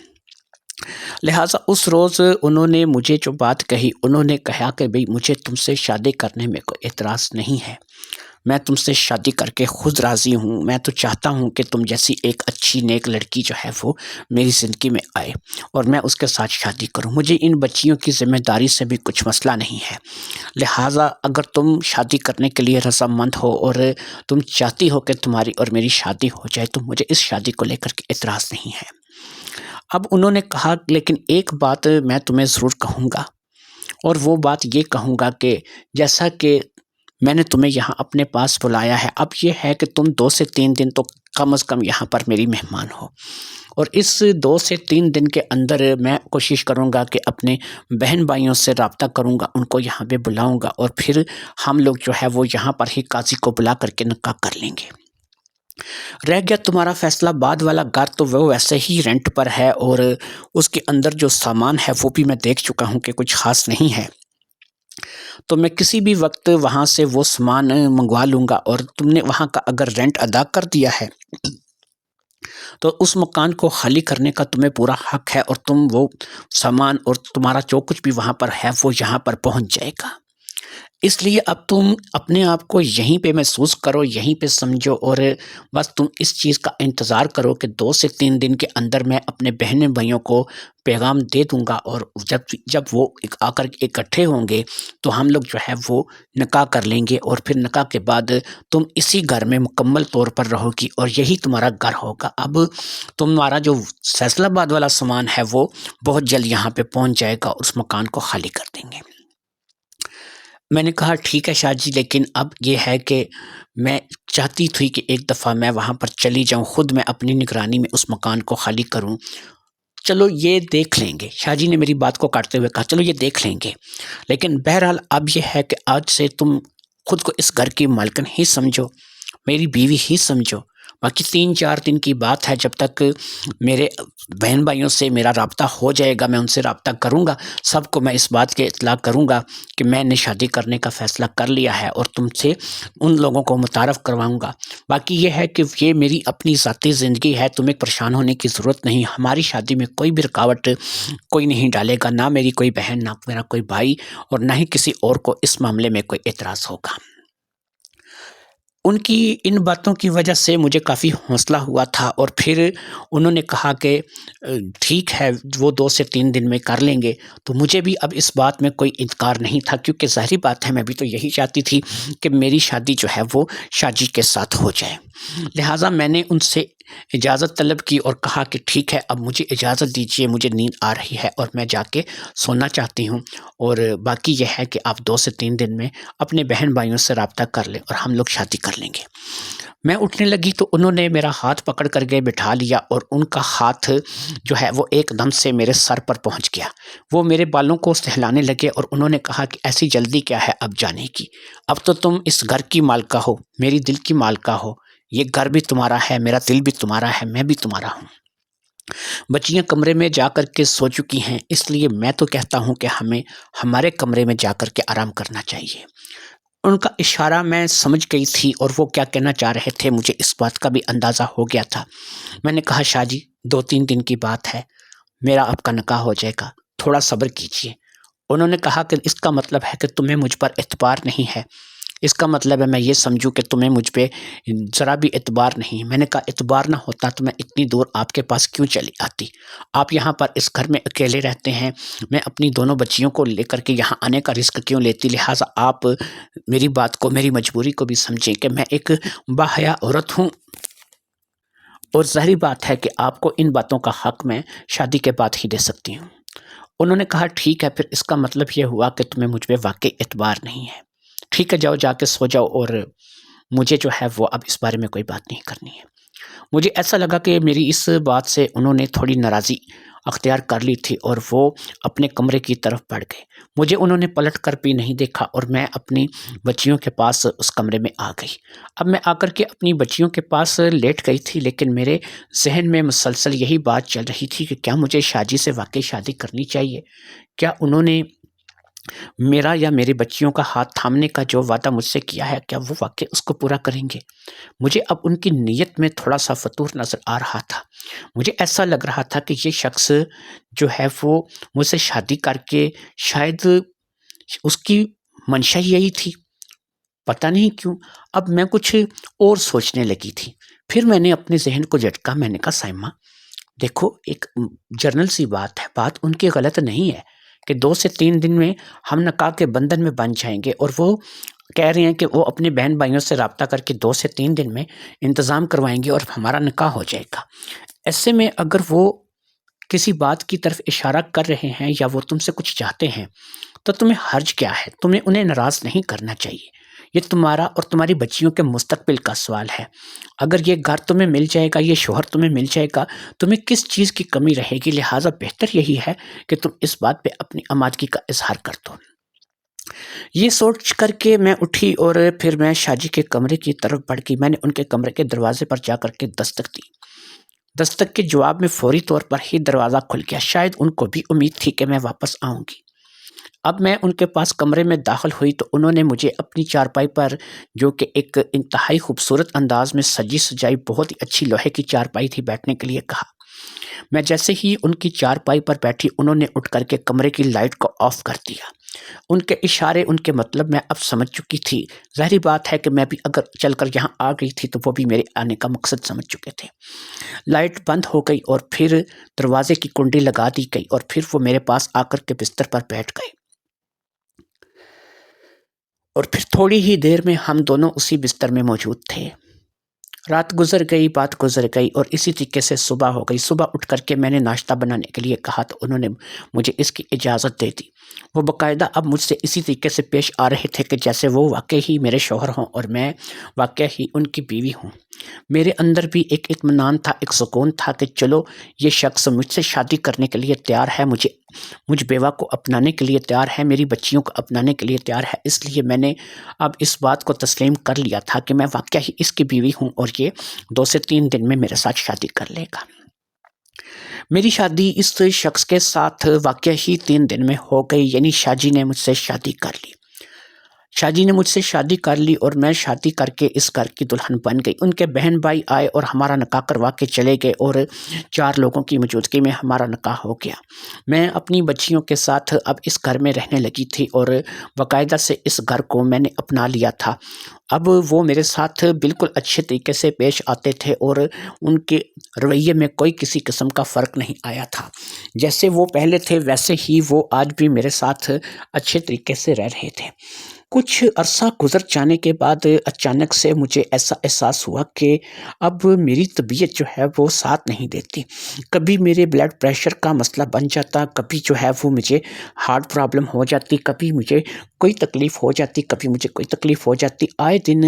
لہٰذا اس روز انہوں نے مجھے جو بات کہی، انہوں نے کہا کہ بھئی مجھے تم سے شادی کرنے میں کوئی اعتراض نہیں ہے، میں تم سے شادی کر کے خود راضی ہوں، میں تو چاہتا ہوں کہ تم جیسی ایک اچھی نیک لڑکی جو ہے وہ میری زندگی میں آئے اور میں اس کے ساتھ شادی کروں، مجھے ان بچیوں کی ذمہ داری سے بھی کچھ مسئلہ نہیں ہے، لہٰذا اگر تم شادی کرنے کے لیے رضامند ہو اور تم چاہتی ہو کہ تمہاری اور میری شادی ہو جائے تو مجھے اس شادی کو لے کر کے اعتراض نہیں ہے۔ اب انہوں نے کہا لیکن ایک بات میں تمہیں ضرور کہوں گا، اور وہ بات یہ کہوں گا کہ جیسا کہ میں نے تمہیں یہاں اپنے پاس بلایا ہے، اب یہ ہے کہ تم 2 سے 3 دن تو کم از کم یہاں پر میری مہمان ہو، اور اس 2 سے 3 دن کے اندر میں کوشش کروں گا کہ اپنے بہن بھائیوں سے رابطہ کروں گا، ان کو یہاں پہ بلاؤں گا، اور پھر ہم لوگ جو ہے وہ یہاں پر ہی قاضی کو بلا کر کے نکاح کر لیں گے۔ رہ گیا تمہارا فیصلہ باد والا گھر، تو وہ ویسے ہی رینٹ پر ہے اور اس کے اندر جو سامان ہے وہ بھی میں دیکھ چکا ہوں کہ کچھ خاص نہیں ہے، تو میں کسی بھی وقت وہاں سے وہ سامان منگوا لوں گا، اور تم نے وہاں کا اگر رینٹ ادا کر دیا ہے تو اس مکان کو خالی کرنے کا تمہیں پورا حق ہے، اور تم وہ سامان اور تمہارا جو کچھ بھی وہاں پر ہے وہ یہاں پر پہنچ جائے گا۔ اس لیے اب تم اپنے آپ کو یہیں پہ محسوس کرو، یہیں پہ سمجھو، اور بس تم اس چیز کا انتظار کرو کہ 2 سے 3 دن کے اندر میں اپنے بہنوں بھائیوں کو پیغام دے دوں گا، اور جب وہ آ کر اکٹھے ہوں گے تو ہم لوگ جو ہے وہ نکاح کر لیں گے، اور پھر نکاح کے بعد تم اسی گھر میں مکمل طور پر رہو گی اور یہی تمہارا گھر ہوگا۔ اب تمہارا جو فیصل آباد والا سامان ہے وہ بہت جلد یہاں پہ پہنچ جائے گا، اس مکان کو خالی کر دیں گے۔ میں نے کہا ٹھیک ہے شاہ جی، لیکن اب یہ ہے کہ میں چاہتی تھی کہ ایک دفعہ میں وہاں پر چلی جاؤں، خود میں اپنی نگرانی میں اس مکان کو خالی کروں، چلو یہ دیکھ لیں گے۔ شاہ جی نے میری بات کو کاٹتے ہوئے کہا چلو یہ دیکھ لیں گے، لیکن بہرحال اب یہ ہے کہ آج سے تم خود کو اس گھر کی مالکن ہی سمجھو، میری بیوی ہی سمجھو، باقی 3-4 دن کی بات ہے، جب تک میرے بہن بھائیوں سے میرا رابطہ ہو جائے گا، میں ان سے رابطہ کروں گا، سب کو میں اس بات کے اطلاع کروں گا کہ میں نے شادی کرنے کا فیصلہ کر لیا ہے اور تم سے ان لوگوں کو متعارف کرواؤں گا۔ باقی یہ ہے کہ یہ میری اپنی ذاتی زندگی ہے، تمہیں پریشان ہونے کی ضرورت نہیں، ہماری شادی میں کوئی بھی رکاوٹ کوئی نہیں ڈالے گا، نہ میری کوئی بہن، نہ میرا کوئی بھائی، اور نہ ہی کسی اور کو اس معاملے میں کوئی اعتراض ہوگا۔ ان کی ان باتوں کی وجہ سے مجھے کافی حوصلہ ہوا تھا، اور پھر انہوں نے کہا کہ ٹھیک ہے، وہ 2 سے 3 دن میں کر لیں گے، تو مجھے بھی اب اس بات میں کوئی انکار نہیں تھا، کیونکہ ظاہری بات ہے میں بھی تو یہی چاہتی تھی کہ میری شادی جو ہے وہ شاجی کے ساتھ ہو جائے۔ لہٰذا میں نے ان سے اجازت طلب کی اور کہا کہ ٹھیک ہے، اب مجھے اجازت دیجیے، مجھے نیند آ رہی ہے اور میں جا کے سونا چاہتی ہوں، اور باقی یہ ہے کہ آپ 2 سے 3 دن میں اپنے بہن بھائیوں سے رابطہ کر لیں اور ہم لوگ شادی کر لیں گے۔ میں اٹھنے لگی تو انہوں نے میرا ہاتھ پکڑ کر کے بٹھا لیا، اور ان کا ہاتھ جو ہے وہ ایک دم سے میرے سر پر پہنچ گیا۔ وہ میرے بالوں کو سہلانے لگے اور انہوں نے کہا کہ ایسی جلدی کیا ہے اب جانے کی؟ اب تو تم اس گھر کی مالکہ ہو، میری دل کی مالکہ ہو، یہ گھر بھی تمہارا ہے، میرا دل بھی تمہارا ہے، میں بھی تمہارا ہوں۔ بچیاں کمرے میں جا کر کے سو چکی ہیں، اس لیے میں تو کہتا ہوں کہ ہمیں ہمارے کمرے میں جا کر کے آرام کرنا چاہیے۔ ان کا اشارہ میں سمجھ گئی تھی، اور وہ کیا کہنا چاہ رہے تھے مجھے اس بات کا بھی اندازہ ہو گیا تھا۔ میں نے کہا شاہ جی 2-3 دن کی بات ہے، میرا آپ کا نکاح ہو جائے گا، تھوڑا صبر کیجیے۔ انہوں نے کہا کہ اس کا مطلب ہے کہ تمہیں مجھ پر اعتبار نہیں ہے، اس کا مطلب ہے میں یہ سمجھوں کہ تمہیں مجھ پہ ذرا بھی اعتبار نہیں۔ میں نے کہا اعتبار نہ ہوتا تو میں اتنی دور آپ کے پاس کیوں چلی آتی؟ آپ یہاں پر اس گھر میں اکیلے رہتے ہیں، میں اپنی دونوں بچیوں کو لے کر کے یہاں آنے کا رسک کیوں لیتی؟ لہٰذا آپ میری بات کو، میری مجبوری کو بھی سمجھیں کہ میں ایک باحیا عورت ہوں، اور ظاہری بات ہے کہ آپ کو ان باتوں کا حق میں شادی کے بعد ہی دے سکتی ہوں۔ انہوں نے کہا ٹھیک ہے، پھر اس کا مطلب یہ ہوا کہ تمہیں مجھ پہ واقعی اعتبار نہیں ہے، ٹھیک ہے جاؤ، جا کے سو جاؤ، اور مجھے جو ہے وہ اب اس بارے میں کوئی بات نہیں کرنی ہے۔ مجھے ایسا لگا کہ میری اس بات سے انہوں نے تھوڑی ناراضی اختیار کر لی تھی، اور وہ اپنے کمرے کی طرف بڑھ گئے۔ مجھے انہوں نے پلٹ کر بھی نہیں دیکھا، اور میں اپنی بچیوں کے پاس اس کمرے میں آ گئی۔ اب میں آ کر کے اپنی بچیوں کے پاس لیٹ گئی تھی، لیکن میرے ذہن میں مسلسل یہی بات چل رہی تھی کہ کیا مجھے شاجی سے واقعی شادی کرنی چاہیے؟ کیا انہوں نے میرا یا میری بچیوں کا ہاتھ تھامنے کا جو وعدہ مجھ سے کیا ہے، کیا وہ واقعی اس کو پورا کریں گے؟ مجھے اب ان کی نیت میں تھوڑا سا فتور نظر آ رہا تھا۔ مجھے ایسا لگ رہا تھا کہ یہ شخص جو ہے وہ مجھ سے شادی کر کے شاید اس کی منشا یہی تھی، پتہ نہیں کیوں اب میں کچھ اور سوچنے لگی تھی۔ پھر میں نے اپنے ذہن کو جھٹکا، میں نے کہا سائمہ دیکھو، ایک جرنل سی بات ہے، بات ان کی غلط نہیں ہے کہ 2 سے 3 دن میں ہم نکاح کے بندھن میں بندھ جائیں گے، اور وہ کہہ رہے ہیں کہ وہ اپنے بہن بھائیوں سے رابطہ کر کے 2 سے 3 دن میں انتظام کروائیں گے اور ہمارا نکاح ہو جائے گا۔ ایسے میں اگر وہ کسی بات کی طرف اشارہ کر رہے ہیں یا وہ تم سے کچھ چاہتے ہیں تو تمہیں حرج کیا ہے؟ تمہیں انہیں ناراض نہیں کرنا چاہیے۔ یہ تمہارا اور تمہاری بچیوں کے مستقبل کا سوال ہے۔ اگر یہ گھر تمہیں مل جائے گا، یہ شوہر تمہیں مل جائے گا، تمہیں کس چیز کی کمی رہے گی؟ لہٰذا بہتر یہی ہے کہ تم اس بات پہ اپنی آمادگی کا اظہار کر دو۔ یہ سوچ کر کے میں اٹھی اور پھر میں شاجی کے کمرے کی طرف بڑھ گئی۔ میں نے ان کے کمرے کے دروازے پر جا کر کے دستک دی۔ دستک کے جواب میں فوری طور پر ہی دروازہ کھل گیا۔ شاید ان کو بھی امید تھی کہ میں واپس آؤں گی۔ اب میں ان کے پاس کمرے میں داخل ہوئی تو انہوں نے مجھے اپنی چارپائی پر، جو کہ ایک انتہائی خوبصورت انداز میں سجی سجائی بہت ہی اچھی لوہے کی چارپائی تھی، بیٹھنے کے لیے کہا۔ میں جیسے ہی ان کی چارپائی پر بیٹھی، انہوں نے اٹھ کر کے کمرے کی لائٹ کو آف کر دیا۔ ان کے اشارے، ان کے مطلب میں اب سمجھ چکی تھی۔ ظاہری بات ہے کہ میں بھی اگر چل کر یہاں آ گئی تھی تو وہ بھی میرے آنے کا مقصد سمجھ چکے تھے۔ لائٹ بند ہو گئی اور پھر دروازے کی کنڈی لگا دی گئی، اور پھر وہ میرے پاس آ کر کے بستر پر بیٹھ گئے، اور پھر تھوڑی ہی دیر میں ہم دونوں اسی بستر میں موجود تھے۔ رات گزر گئی، بات گزر گئی، اور اسی طریقے سے صبح ہو گئی۔ صبح اٹھ کر کے میں نے ناشتہ بنانے کے لیے کہا تو انہوں نے مجھے اس کی اجازت دے دی۔ وہ باقاعدہ اب مجھ سے اسی طریقے سے پیش آ رہے تھے کہ جیسے وہ واقعی ہی میرے شوہر ہوں اور میں واقعی ہی ان کی بیوی ہوں۔ میرے اندر بھی ایک اطمینان تھا، ایک سکون تھا کہ چلو یہ شخص مجھ سے شادی کرنے کے لیے تیار ہے، مجھ بیوہ کو اپنانے کے لیے تیار ہے، میری بچیوں کو اپنانے کے لیے تیار ہے۔ اس لیے میں نے اب اس بات کو تسلیم کر لیا تھا کہ میں واقعہ ہی اس کی بیوی ہوں اور یہ 2 سے 3 دن میں میرے ساتھ شادی کر لے گا۔ میری شادی اس شخص کے ساتھ واقعہ ہی 3 دن میں ہو گئی، یعنی شاہ جی نے مجھ سے شادی کر لی۔ شاہ جی نے مجھ سے شادی کر لی اور میں شادی کر کے اس گھر کی دلہن بن گئی۔ ان کے بہن بھائی آئے اور ہمارا نکاح کروا کے چلے گئے اور 4 لوگوں کی موجودگی میں ہمارا نکاح ہو گیا۔ میں اپنی بچیوں کے ساتھ اب اس گھر میں رہنے لگی تھی اور باقاعدہ سے اس گھر کو میں نے اپنا لیا تھا۔ اب وہ میرے ساتھ بالکل اچھے طریقے سے پیش آتے تھے اور ان کے رویے میں کوئی کسی قسم کا فرق نہیں آیا تھا۔ جیسے وہ پہلے تھے ویسے ہی وہ آج بھی میرے ساتھ اچھے طریقے سے رہ رہے تھے۔ کچھ عرصہ گزر جانے کے بعد اچانک سے مجھے ایسا احساس ہوا کہ اب میری طبیعت جو ہے وہ ساتھ نہیں دیتی۔ کبھی میرے بلڈ پریشر کا مسئلہ بن جاتا، کبھی جو ہے وہ مجھے ہارٹ پرابلم ہو جاتی، کبھی مجھے کوئی تکلیف ہو جاتی، کبھی مجھے کوئی تکلیف ہو جاتی۔ آئے دن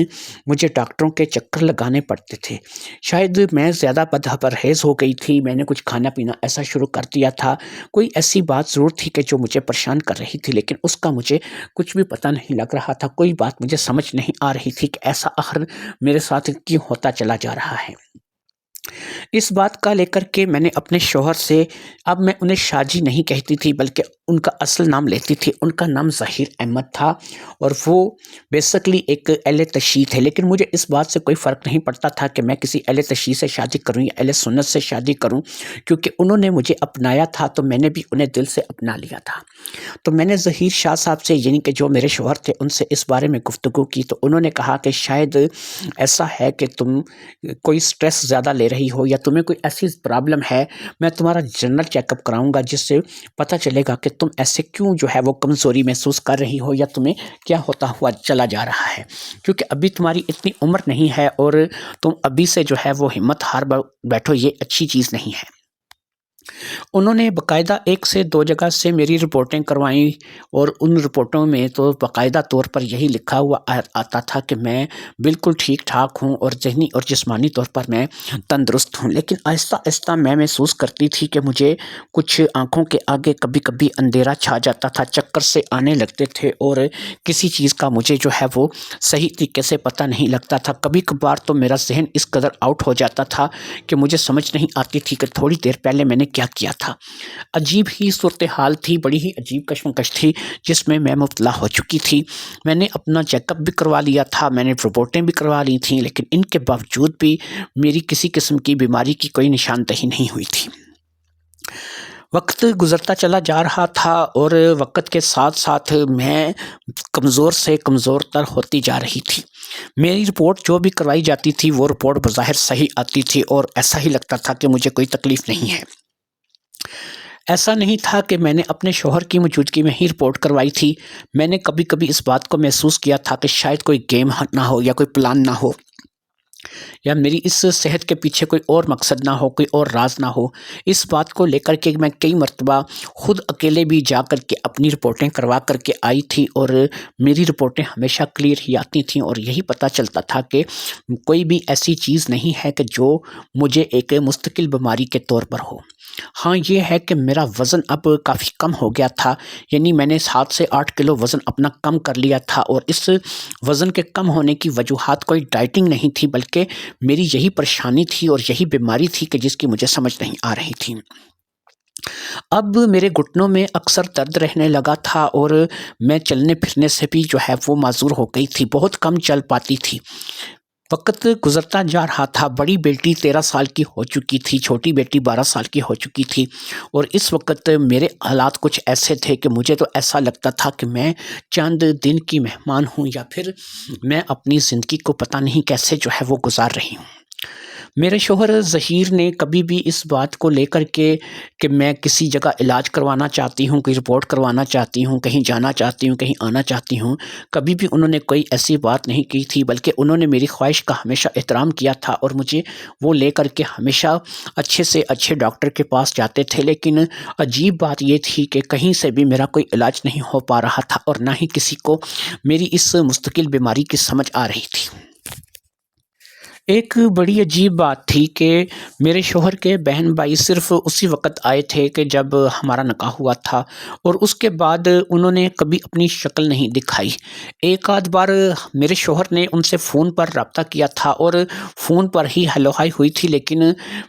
مجھے ڈاکٹروں کے چکر لگانے پڑتے تھے۔ شاید میں زیادہ پرہیز ہو گئی تھی، میں نے کچھ کھانا پینا ایسا شروع کر دیا تھا، کوئی ایسی بات ضرور تھی کہ جو مجھے پریشان کر رہی تھی، لیکن اس کا مجھے کچھ بھی پتہ نہیں لگ رہا تھا، کوئی بات مجھے سمجھ نہیں آ رہی تھی کہ ایسا آخر میرے ساتھ کیوں ہوتا چلا جا رہا ہے۔ اس بات کا لے کر کے میں نے اپنے شوہر سے، اب میں انہیں شاہ جی نہیں کہتی تھی بلکہ ان کا اصل نام لیتی تھی۔ ان کا نام ظہیر احمد تھا اور وہ بیسکلی ایک اہل تشیع تھے، لیکن مجھے اس بات سے کوئی فرق نہیں پڑتا تھا کہ میں کسی اہل تشیع سے شادی کروں یا اہل سنت سے شادی کروں، کیونکہ انہوں نے مجھے اپنایا تھا تو میں نے بھی انہیں دل سے اپنا لیا تھا۔ تو میں نے ظہیر شاہ صاحب سے، یعنی کہ جو میرے شوہر تھے، ان سے اس بارے میں گفتگو کی تو انہوں نے کہا کہ شاید ایسا ہے کہ تم کوئی سٹریس زیادہ لے رہی ہو یا تمہیں کوئی ایسی پرابلم ہے، میں تمہارا جنرل چیک اپ کراؤں گا جس سے پتہ چلے گا کہ تم ایسے کیوں جو ہے وہ کمزوری محسوس کر رہی ہو یا تمہیں کیا ہوتا ہوا چلا جا رہا ہے، کیونکہ ابھی تمہاری اتنی عمر نہیں ہے اور تم ابھی سے جو ہے وہ ہمت ہار بیٹھو، یہ اچھی چیز نہیں ہے۔ انہوں نے باقاعدہ 1 سے 2 جگہ سے میری رپورٹیں کروائیں اور ان رپورٹوں میں تو باقاعدہ طور پر یہی لکھا ہوا آتا تھا کہ میں بالکل ٹھیک ٹھاک ہوں اور ذہنی اور جسمانی طور پر میں تندرست ہوں، لیکن آہستہ آہستہ میں محسوس کرتی تھی کہ مجھے کچھ آنکھوں کے آگے کبھی کبھی اندھیرا چھا جاتا تھا، چکر سے آنے لگتے تھے اور کسی چیز کا مجھے جو ہے وہ صحیح طریقے سے پتہ نہیں لگتا تھا۔ کبھی کبھار تو میرا ذہن اس قدر آؤٹ ہو جاتا تھا کہ مجھے سمجھ نہیں آتی تھی کہ تھوڑی دیر پہلے میں نے کیا تھا۔ عجیب ہی صورتحال تھی، بڑی ہی عجیب کشمکش تھی جس میں مبتلا ہو چکی تھی۔ میں نے اپنا چیک اپ بھی کروا لیا تھا، میں نے رپورٹیں بھی کروا لی تھیں، لیکن ان کے باوجود بھی میری کسی قسم کی بیماری کی کوئی نشاندہی نہیں ہوئی تھی۔ وقت گزرتا چلا جا رہا تھا اور وقت کے ساتھ ساتھ میں کمزور سے کمزور تر ہوتی جا رہی تھی۔ میری رپورٹ جو بھی کروائی جاتی تھی وہ رپورٹ بظاہر صحیح آتی تھی اور ایسا ہی لگتا تھا کہ مجھے کوئی تکلیف نہیں ہے۔ ایسا نہیں تھا کہ میں نے اپنے شوہر کی موجودگی میں ہی رپورٹ کروائی تھی، میں نے کبھی کبھی اس بات کو محسوس کیا تھا کہ شاید کوئی گیم نہ ہو یا کوئی پلان نہ ہو یا میری اس صحت کے پیچھے کوئی اور مقصد نہ ہو، کوئی اور راز نہ ہو۔ اس بات کو لے کر کے میں کئی مرتبہ خود اکیلے بھی جا کر کے اپنی رپورٹیں کروا کر کے آئی تھی اور میری رپورٹیں ہمیشہ کلیئر ہی آتی تھیں اور یہی پتہ چلتا تھا کہ کوئی بھی ایسی چیز نہیں ہے کہ جو مجھے ایک مستقل بیماری کے طور پر ہو۔ ہاں یہ ہے کہ میرا وزن اب کافی کم ہو گیا تھا، یعنی میں نے 7 سے 8 کلو وزن اپنا کم کر لیا تھا اور اس وزن کے کم ہونے کی وجوہات کوئی ڈائٹنگ نہیں تھی بلکہ میری یہی پریشانی تھی اور یہی بیماری تھی کہ جس کی مجھے سمجھ نہیں آ رہی تھی۔ اب میرے گھٹنوں میں اکثر درد رہنے لگا تھا اور میں چلنے پھرنے سے بھی جو ہے وہ معذور ہو گئی تھی، بہت کم چل پاتی تھی۔ وقت گزرتا جا رہا تھا، بڑی بیٹی 13 سال کی ہو چکی تھی، چھوٹی بیٹی 12 سال کی ہو چکی تھی اور اس وقت میرے حالات کچھ ایسے تھے کہ مجھے تو ایسا لگتا تھا کہ میں چند دن کی مہمان ہوں یا پھر میں اپنی زندگی کو پتہ نہیں کیسے جو ہے وہ گزار رہی ہوں۔ میرے شوہر ظہیر نے کبھی بھی اس بات کو لے کر کے کہ میں کسی جگہ علاج کروانا چاہتی ہوں، کوئی رپورٹ کروانا چاہتی ہوں، کہیں جانا چاہتی ہوں، کہیں آنا چاہتی ہوں، کبھی بھی انہوں نے کوئی ایسی بات نہیں کی تھی، بلکہ انہوں نے میری خواہش کا ہمیشہ احترام کیا تھا اور مجھے وہ لے کر کے ہمیشہ اچھے سے اچھے ڈاکٹر کے پاس جاتے تھے۔ لیکن عجیب بات یہ تھی کہ کہیں سے بھی میرا کوئی علاج نہیں ہو پا رہا تھا اور نہ ہی کسی کو میری اس مستقل بیماری کی سمجھ آ رہی تھی۔ ایک بڑی عجیب بات تھی کہ میرے شوہر کے بہن بھائی صرف اسی وقت آئے تھے کہ جب ہمارا نکاح ہوا تھا، اور اس کے بعد انہوں نے کبھی اپنی شکل نہیں دکھائی۔ ایک آدھ بار میرے شوہر نے ان سے فون پر رابطہ کیا تھا اور فون پر ہی ہیلو ہائی ہوئی تھی، لیکن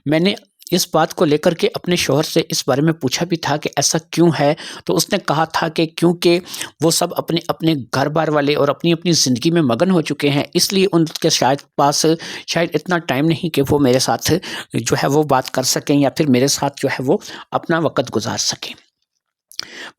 میں نے اس بات کو لے کر کے اپنے شوہر سے اس بارے میں پوچھا بھی تھا کہ ایسا کیوں ہے، تو اس نے کہا تھا کہ کیونکہ وہ سب اپنے اپنے گھر بار والے اور اپنی اپنی زندگی میں مگن ہو چکے ہیں، اس لیے ان کے شاید اتنا ٹائم نہیں کہ وہ میرے ساتھ جو ہے وہ بات کر سکیں یا پھر میرے ساتھ جو ہے وہ اپنا وقت گزار سکیں۔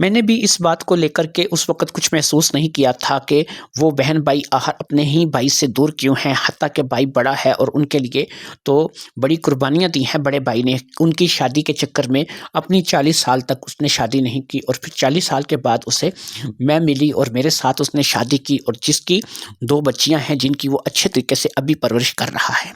میں نے بھی اس بات کو لے کر کے اس وقت کچھ محسوس نہیں کیا تھا کہ وہ بہن بھائی آخر اپنے ہی بھائی سے دور کیوں ہیں، حتیٰ کہ بھائی بڑا ہے اور ان کے لیے تو بڑی قربانیاں دی ہیں بڑے بھائی نے۔ ان کی شادی کے چکر میں اپنی 40 سال تک اس نے شادی نہیں کی، اور پھر 40 سال کے بعد اسے میں ملی اور میرے ساتھ اس نے شادی کی، اور جس کی 2 بچیاں ہیں جن کی وہ اچھے طریقے سے ابھی پرورش کر رہا ہے۔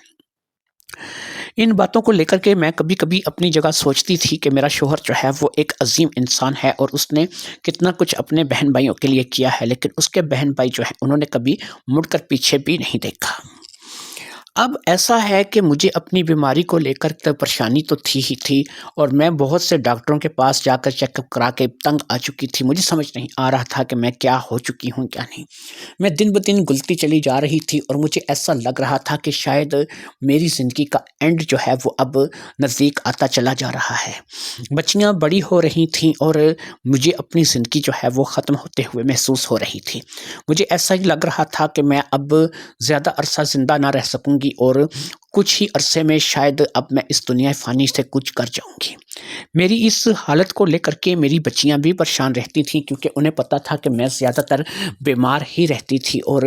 ان باتوں کو لے کر کے میں کبھی کبھی اپنی جگہ سوچتی تھی کہ میرا شوہر جو ہے وہ ایک عظیم انسان ہے اور اس نے کتنا کچھ اپنے بہن بھائیوں کے لیے کیا ہے، لیکن اس کے بہن بھائی جو ہیں انہوں نے کبھی مڑ کر پیچھے بھی نہیں دیکھا۔ اب ایسا ہے کہ مجھے اپنی بیماری کو لے کر تو پریشانی تو تھی ہی تھی، اور میں بہت سے ڈاکٹروں کے پاس جا کر چیک اپ کرا کے تنگ آ چکی تھی۔ مجھے سمجھ نہیں آ رہا تھا کہ میں کیا ہو چکی ہوں کیا نہیں۔ میں دن بدن گلتی چلی جا رہی تھی، اور مجھے ایسا لگ رہا تھا کہ شاید میری زندگی کا اینڈ جو ہے وہ اب نزدیک آتا چلا جا رہا ہے۔ بچیاں بڑی ہو رہی تھیں اور مجھے اپنی زندگی جو ہے وہ ختم ہوتے ہوئے محسوس ہو رہی تھی۔ مجھے ایسا ہی لگ رہا تھا کہ میں اب زیادہ عرصہ زندہ نہ رہ سکوں گی، اور کچھ ہی عرصے میں شاید اب میں اس دنیا فانی سے کچھ کر جاؤں گی۔ میری اس حالت کو لے کر کے میری بچیاں بھی پریشان رہتی تھیں، کیونکہ انہیں پتہ تھا کہ میں زیادہ تر بیمار ہی رہتی تھی اور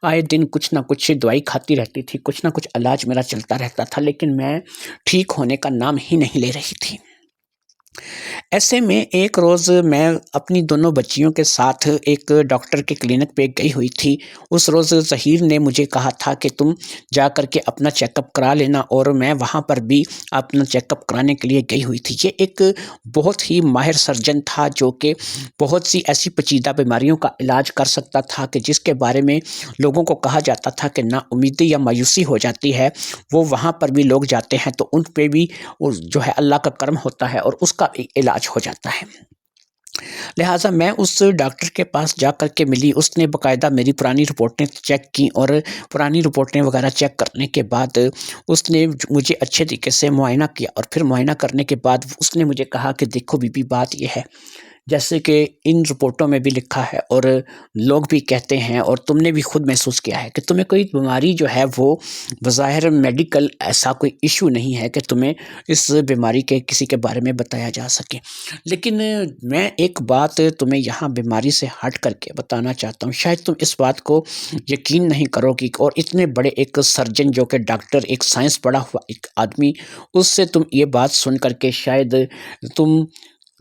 آئے دن کچھ نہ کچھ دوائی کھاتی رہتی تھی، کچھ نہ کچھ علاج میرا چلتا رہتا تھا، لیکن میں ٹھیک ہونے کا نام ہی نہیں لے رہی تھی۔ ایسے میں ایک روز میں اپنی دونوں بچیوں کے ساتھ ایک ڈاکٹر کے کلینک پہ گئی ہوئی تھی۔ اس روز ظہیر نے مجھے کہا تھا کہ تم جا کر کے اپنا چیک اپ کرا لینا، اور میں وہاں پر بھی اپنا چیک اپ کرانے کے لیے گئی ہوئی تھی۔ یہ ایک بہت ہی ماہر سرجن تھا جو کہ بہت سی ایسی پیچیدہ بیماریوں کا علاج کر سکتا تھا کہ جس کے بارے میں لوگوں کو کہا جاتا تھا کہ نا امیدی یا مایوسی ہو جاتی ہے، وہ وہاں پر بھی لوگ جاتے ہیں تو ان پہ بھی جو ہے اللہ کا کرم ہوتا ہے اور اس کا بھی علاج ہو جاتا ہے۔ لہٰذا میں اس ڈاکٹر کے پاس جا کر کے ملی۔ اس نے باقاعدہ میری پرانی رپورٹیں چیک کی، اور پرانی رپورٹیں وغیرہ چیک کرنے کے بعد اس نے مجھے اچھے طریقے سے معائنہ کیا، اور پھر معائنہ کرنے کے بعد اس نے مجھے کہا کہ دیکھو بی بی، بات یہ ہے جیسے کہ ان رپورٹوں میں بھی لکھا ہے اور لوگ بھی کہتے ہیں اور تم نے بھی خود محسوس کیا ہے کہ تمہیں کوئی بیماری جو ہے وہ بظاہر میڈیکل ایسا کوئی ایشو نہیں ہے کہ تمہیں اس بیماری کے کسی کے بارے میں بتایا جا سکے، لیکن میں ایک بات تمہیں یہاں بیماری سے ہٹ کر کے بتانا چاہتا ہوں، شاید تم اس بات کو یقین نہیں کرو گی، اور اتنے بڑے ایک سرجن جو کہ ڈاکٹر، ایک سائنس پڑھا ہوا ایک آدمی، اس سے تم یہ بات سن کر کے شاید تم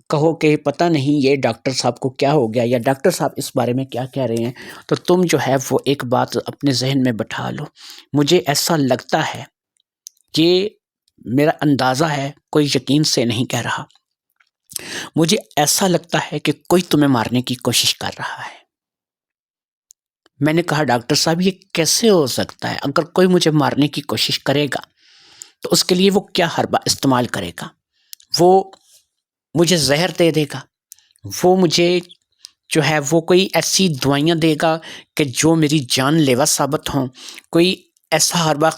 کہو کہ پتہ نہیں یہ ڈاکٹر صاحب کو کیا ہو گیا، یا ڈاکٹر صاحب اس بارے میں کیا کہہ رہے ہیں، تو تم جو ہے وہ ایک بات اپنے ذہن میں بٹھا لو۔ مجھے ایسا لگتا ہے کہ میرا اندازہ ہے، کوئی یقین سے نہیں کہہ رہا، مجھے ایسا لگتا ہے کہ کوئی تمہیں مارنے کی کوشش کر رہا ہے۔ میں نے کہا ڈاکٹر صاحب یہ کیسے ہو سکتا ہے؟ اگر کوئی مجھے مارنے کی کوشش کرے گا تو اس کے لیے وہ کیا حربہ استعمال کرے گا؟ وہ مجھے زہر دے دے گا، وہ مجھے جو ہے وہ کوئی ایسی دوائیاں دے گا کہ جو میری جان لیوا ثابت ہوں، کوئی ایسا حربہ۔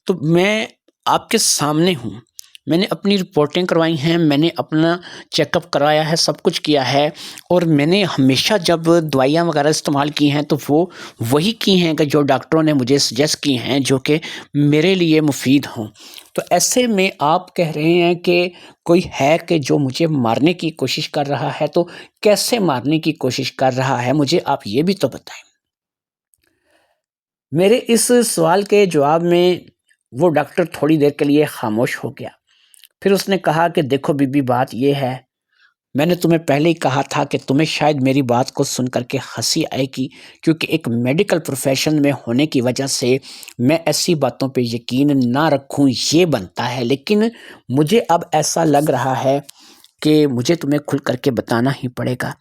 تو میں آپ کے سامنے ہوں، میں نے اپنی رپورٹیں کروائی ہیں، میں نے اپنا چیک اپ کرایا ہے، سب کچھ کیا ہے، اور میں نے ہمیشہ جب دوائیاں وغیرہ استعمال کی ہیں تو وہ وہی کی ہیں کہ جو ڈاکٹروں نے مجھے سجیسٹ کی ہیں، جو کہ میرے لیے مفید ہوں۔ تو ایسے میں آپ کہہ رہے ہیں کہ کوئی ہے کہ جو مجھے مارنے کی کوشش کر رہا ہے، تو کیسے مارنے کی کوشش کر رہا ہے؟ مجھے آپ یہ بھی تو بتائیں۔ میرے اس سوال کے جواب میں وہ ڈاکٹر تھوڑی دیر کے لیے خاموش ہو گیا، پھر اس نے کہا کہ دیکھو بی بی، بات یہ ہے، میں نے تمہیں پہلے ہی کہا تھا کہ تمہیں شاید میری بات کو سن کر کے ہنسی آئے گی، کیونکہ ایک میڈیکل پروفیشن میں ہونے کی وجہ سے میں ایسی باتوں پہ یقین نہ رکھوں یہ بنتا ہے، لیکن مجھے اب ایسا لگ رہا ہے کہ مجھے تمہیں کھل کر کے بتانا ہی پڑے گا۔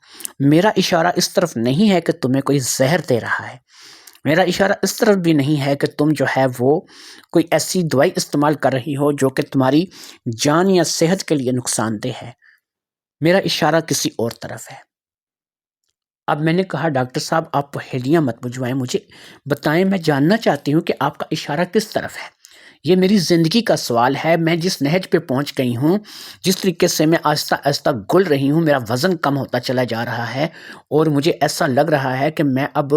میرا اشارہ اس طرف نہیں ہے کہ تمہیں کوئی زہر دے رہا ہے، میرا اشارہ اس طرف بھی نہیں ہے کہ تم جو ہے وہ کوئی ایسی دوائی استعمال کر رہی ہو جو کہ تمہاری جان یا صحت کے لیے نقصان دہ ہے۔ میرا اشارہ کسی اور طرف ہے۔ اب میں نے کہا ڈاکٹر صاحب آپ پہیلیاں مت بجھوائیں، مجھے بتائیں، میں جاننا چاہتی ہوں کہ آپ کا اشارہ کس طرف ہے۔ یہ میری زندگی کا سوال ہے، میں جس نہج پہ پہنچ گئی ہوں، جس طریقے سے میں آہستہ آہستہ گل رہی ہوں، میرا وزن کم ہوتا چلا جا رہا ہے اور مجھے ایسا لگ رہا ہے کہ میں اب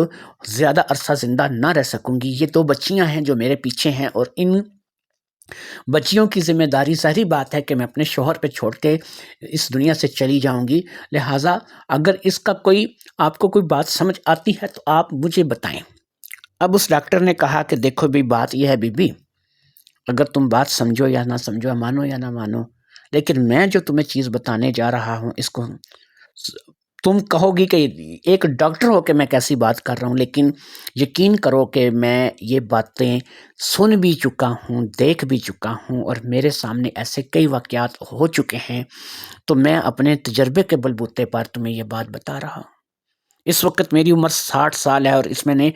زیادہ عرصہ زندہ نہ رہ سکوں گی۔ یہ 2 بچیاں ہیں جو میرے پیچھے ہیں اور ان بچیوں کی ذمہ داری ظاہری بات ہے کہ میں اپنے شوہر پہ چھوڑ کے اس دنیا سے چلی جاؤں گی، لہٰذا اگر اس کا آپ کو کوئی بات سمجھ آتی ہے تو آپ مجھے بتائیں۔ اب اس ڈاکٹر نے کہا کہ دیکھو بھی بات یہ ہے بی بی، اگر تم بات سمجھو یا نہ سمجھو، مانو یا نہ مانو، لیکن میں جو تمہیں چیز بتانے جا رہا ہوں اس کو تم کہو گی کہ ایک ڈاکٹر ہو کے میں کیسی بات کر رہا ہوں، لیکن یقین کرو کہ میں یہ باتیں سن بھی چکا ہوں، دیکھ بھی چکا ہوں اور میرے سامنے ایسے کئی واقعات ہو چکے ہیں، تو میں اپنے تجربے کے بلبوتے پر تمہیں یہ بات بتا رہا ہوں۔ اس وقت میری عمر 60 سال ہے اور اس میں نے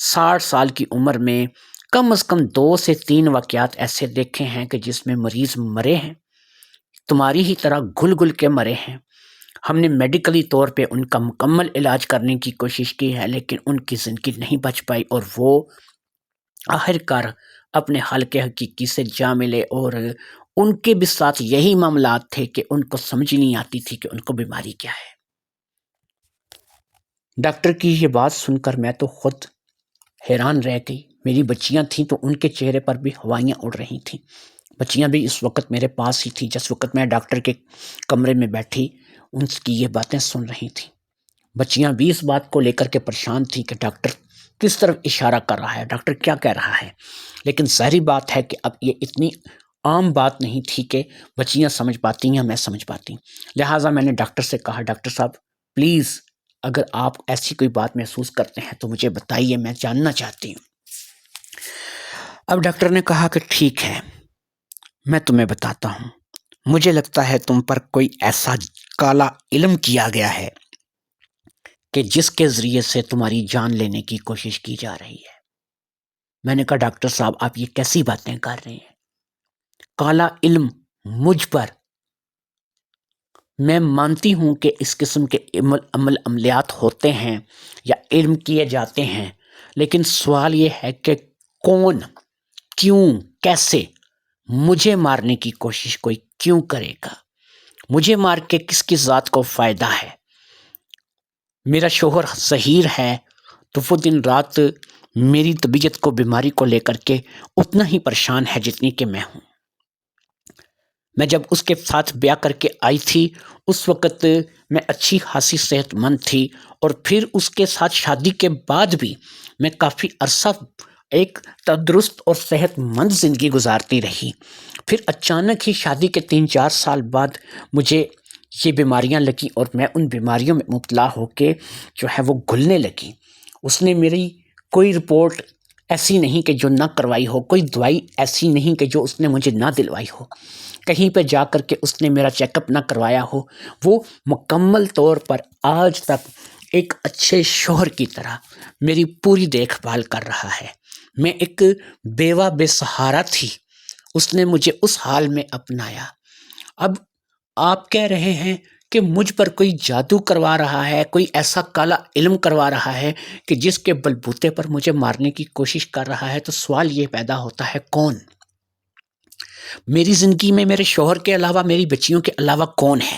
60 سال کی عمر میں کم از کم 2 سے 3 واقعات ایسے دیکھے ہیں کہ جس میں مریض مرے ہیں، تمہاری ہی طرح گل گل کے مرے ہیں۔ ہم نے میڈیکلی طور پہ ان کا مکمل علاج کرنے کی کوشش کی ہے، لیکن ان کی زندگی نہیں بچ پائی اور وہ آخر کار اپنے حلقے حقیقی سے جا ملے، اور ان کے بھی ساتھ یہی معاملات تھے کہ ان کو سمجھ نہیں آتی تھی کہ ان کو بیماری کیا ہے۔ ڈاکٹر کی یہ بات سن کر میں تو خود حیران رہ گئی۔ میری بچیاں تھیں تو ان کے چہرے پر بھی ہوائیاں اڑ رہی تھیں۔ بچیاں بھی اس وقت میرے پاس ہی تھیں جس وقت میں ڈاکٹر کے کمرے میں بیٹھی ان کی یہ باتیں سن رہی تھیں۔ بچیاں بھی اس بات کو لے کر کے پریشان تھیں کہ ڈاکٹر کس طرف اشارہ کر رہا ہے، ڈاکٹر کیا کہہ رہا ہے، لیکن ظاہری بات ہے کہ اب یہ اتنی عام بات نہیں تھی کہ بچیاں سمجھ پاتی یا میں سمجھ پاتی۔ لہٰذا میں نے ڈاکٹر سے کہا ڈاکٹر صاحب پلیز اگر آپ ایسی کوئی بات محسوس کرتے ہیں تو مجھے بتائیے، میں جاننا چاہتی ہوں۔ اب ڈاکٹر نے کہا کہ ٹھیک ہے، میں تمہیں بتاتا ہوں، مجھے لگتا ہے تم پر کوئی ایسا کالا علم کیا گیا ہے کہ جس کے ذریعے سے تمہاری جان لینے کی کوشش کی جا رہی ہے۔ میں نے کہا ڈاکٹر صاحب آپ یہ کیسی باتیں کر رہے ہیں؟ کالا علم مجھ پر، میں مانتی ہوں کہ اس قسم کے عملیات ہوتے ہیں یا علم کیے جاتے ہیں، لیکن سوال یہ ہے کہ کون، کیوں، کیسے مجھے مارنے کی کوشش کوئی کیوں کرے گا؟ مجھے مار کے کس کی ذات کو فائدہ ہے؟ میرا شوہر ظہیر ہے تو وہ دن رات میری طبیعت کو، بیماری کو لے کر کے اتنا ہی پریشان ہے جتنی کہ میں ہوں۔ میں جب اس کے ساتھ بیاہ کر کے آئی تھی اس وقت میں اچھی خاصی صحت مند تھی، اور پھر اس کے ساتھ شادی کے بعد بھی میں کافی عرصہ ایک تندرست اور صحت مند زندگی گزارتی رہی۔ پھر اچانک ہی شادی کے 3-4 سال بعد مجھے یہ بیماریاں لگیں اور میں ان بیماریوں میں مبتلا ہو کے جو ہے وہ گھلنے لگی۔ اس نے میری کوئی رپورٹ ایسی نہیں کہ جو نہ کروائی ہو، کوئی دوائی ایسی نہیں کہ جو اس نے مجھے نہ دلوائی ہو، کہیں پہ جا کر کے اس نے میرا چیک اپ نہ کروایا ہو۔ وہ مکمل طور پر آج تک ایک اچھے شوہر کی طرح میری پوری دیکھ بھال کر رہا ہے۔ میں ایک بیوہ بے سہارا تھی، اس نے مجھے اس حال میں اپنایا۔ اب آپ کہہ رہے ہیں کہ مجھ پر کوئی جادو کروا رہا ہے، کوئی ایسا کالا علم کروا رہا ہے کہ جس کے بلبوتے پر مجھے مارنے کی کوشش کر رہا ہے، تو سوال یہ پیدا ہوتا ہے کون؟ میری زندگی میں میرے شوہر کے علاوہ، میری بچیوں کے علاوہ کون ہے؟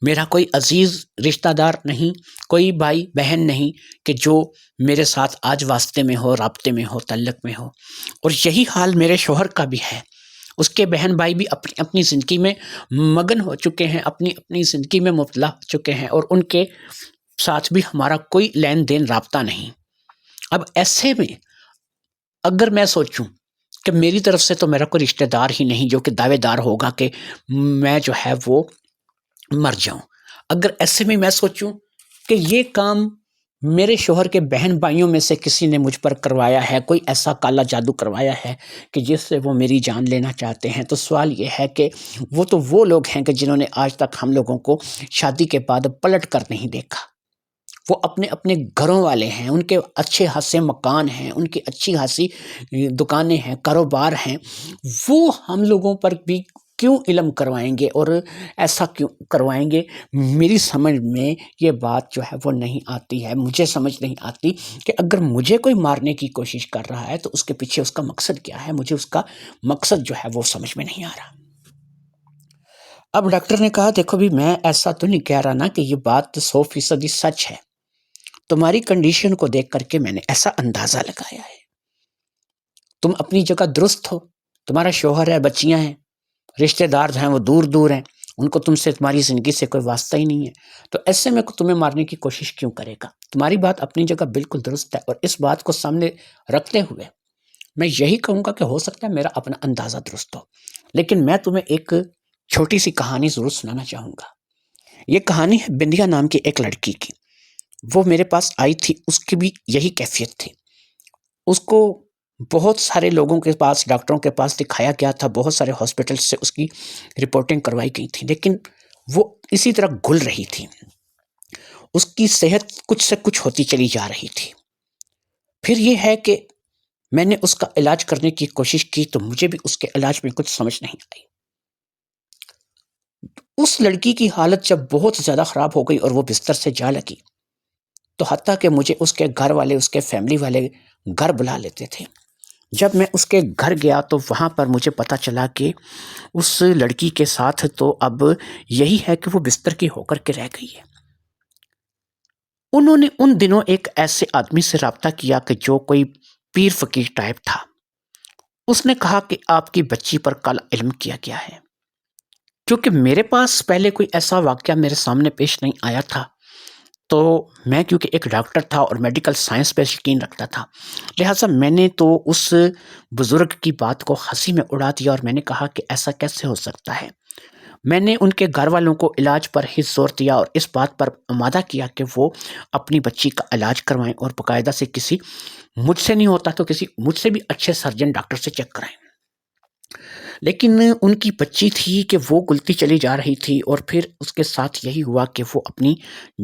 میرا کوئی عزیز رشتہ دار نہیں، کوئی بھائی بہن نہیں کہ جو میرے ساتھ آج واسطے میں ہو، رابطے میں ہو، تعلق میں ہو۔ اور یہی حال میرے شوہر کا بھی ہے۔ اس کے بہن بھائی بھی اپنی اپنی زندگی میں مگن ہو چکے ہیں، اپنی اپنی زندگی میں مبتلا ہو چکے ہیں، اور ان کے ساتھ بھی ہمارا کوئی لین دین رابطہ نہیں۔ اب ایسے میں اگر میں سوچوں کہ میری طرف سے تو میرا کوئی رشتہ دار ہی نہیں جو کہ دعوے دار ہوگا کہ میں جو ہے وہ مر جاؤں، اگر ایسے میں سوچوں کہ یہ کام میرے شوہر کے بہن بھائیوں میں سے کسی نے مجھ پر کروایا ہے، کوئی ایسا کالا جادو کروایا ہے کہ جس سے وہ میری جان لینا چاہتے ہیں، تو سوال یہ ہے کہ وہ تو وہ لوگ ہیں کہ جنہوں نے آج تک ہم لوگوں کو شادی کے بعد پلٹ کر نہیں دیکھا۔ وہ اپنے اپنے گھروں والے ہیں، ان کے اچھے خاصے مکان ہیں، ان کی اچھی خاصی دکانیں ہیں، کاروبار ہیں، وہ ہم لوگوں پر بھی کیوں علم کروائیں گے اور ایسا کیوں کروائیں گے؟ میری سمجھ میں یہ بات جو ہے وہ نہیں آتی ہے، مجھے سمجھ نہیں آتی کہ اگر مجھے کوئی مارنے کی کوشش کر رہا ہے تو اس کے پیچھے اس کا مقصد کیا ہے؟ مجھے اس کا مقصد جو ہے وہ سمجھ میں نہیں آ رہا۔ اب ڈاکٹر نے کہا دیکھو بھی میں ایسا تو نہیں کہہ رہا نا کہ یہ بات 100% سچ ہے، تمہاری کنڈیشن کو دیکھ کر کے میں نے ایسا اندازہ لگایا ہے، تم اپنی جگہ درست ہو، تمہارا شوہر ہے، بچیاں ہیں، رشتہ دار ہیں وہ دور دور ہیں، ان کو تم سے تمہاری زندگی سے کوئی واسطہ ہی نہیں ہے، تو ایسے میں تمہیں مارنے کی کوشش کیوں کرے گا؟ تمہاری بات اپنی جگہ بالکل درست ہے، اور اس بات کو سامنے رکھتے ہوئے میں یہی کہوں گا کہ ہو سکتا ہے میرا اپنا اندازہ درست ہو، لیکن میں تمہیں ایک چھوٹی سی کہانی ضرور سنانا چاہوں گا۔ یہ کہانی ہے بندیا نام کی ایک لڑکی کی، وہ میرے پاس آئی تھی، اس کی بھی یہی کیفیت تھی، اس کو بہت سارے لوگوں کے پاس، ڈاکٹروں کے پاس دکھایا گیا تھا، بہت سارے ہاسپٹل سے اس کی رپورٹنگ کروائی گئی تھی، لیکن وہ اسی طرح گل رہی تھی، اس کی صحت کچھ سے کچھ ہوتی چلی جا رہی تھی۔ پھر یہ ہے کہ میں نے اس کا علاج کرنے کی کوشش کی تو مجھے بھی اس کے علاج میں کچھ سمجھ نہیں آئی۔ اس لڑکی کی حالت جب بہت زیادہ خراب ہو گئی اور وہ بستر سے جا لگی تو حتیٰ کہ مجھے اس کے گھر والے، اس کے فیملی والے گھر بلا لیتے تھے۔ جب میں اس کے گھر گیا تو وہاں پر مجھے پتا چلا کہ اس لڑکی کے ساتھ تو اب یہی ہے کہ وہ بستر کی ہو کر کے رہ گئی ہے۔ انہوں نے ان دنوں ایک ایسے آدمی سے رابطہ کیا کہ جو کوئی پیر فقیر ٹائپ تھا، اس نے کہا کہ آپ کی بچی پر کالا علم کیا گیا ہے۔ کیونکہ میرے پاس پہلے کوئی ایسا واقعہ میرے سامنے پیش نہیں آیا تھا، تو میں کیونکہ ایک ڈاکٹر تھا اور میڈیکل سائنس پہ یقین رکھتا تھا، لہٰذا میں نے تو اس بزرگ کی بات کو ہنسی میں اڑا دیا اور میں نے کہا کہ ایسا کیسے ہو سکتا ہے۔ میں نے ان کے گھر والوں کو علاج پر ہی زور دیا اور اس بات پر آمادہ کیا کہ وہ اپنی بچی کا علاج کروائیں اور باقاعدہ سے کسی، مجھ سے نہیں ہوتا تو کسی مجھ سے بھی اچھے سرجن ڈاکٹر سے چیک کرائیں۔ لیکن ان کی بچی تھی کہ وہ گلتی چلی جا رہی تھی، اور پھر اس کے ساتھ یہی ہوا کہ وہ اپنی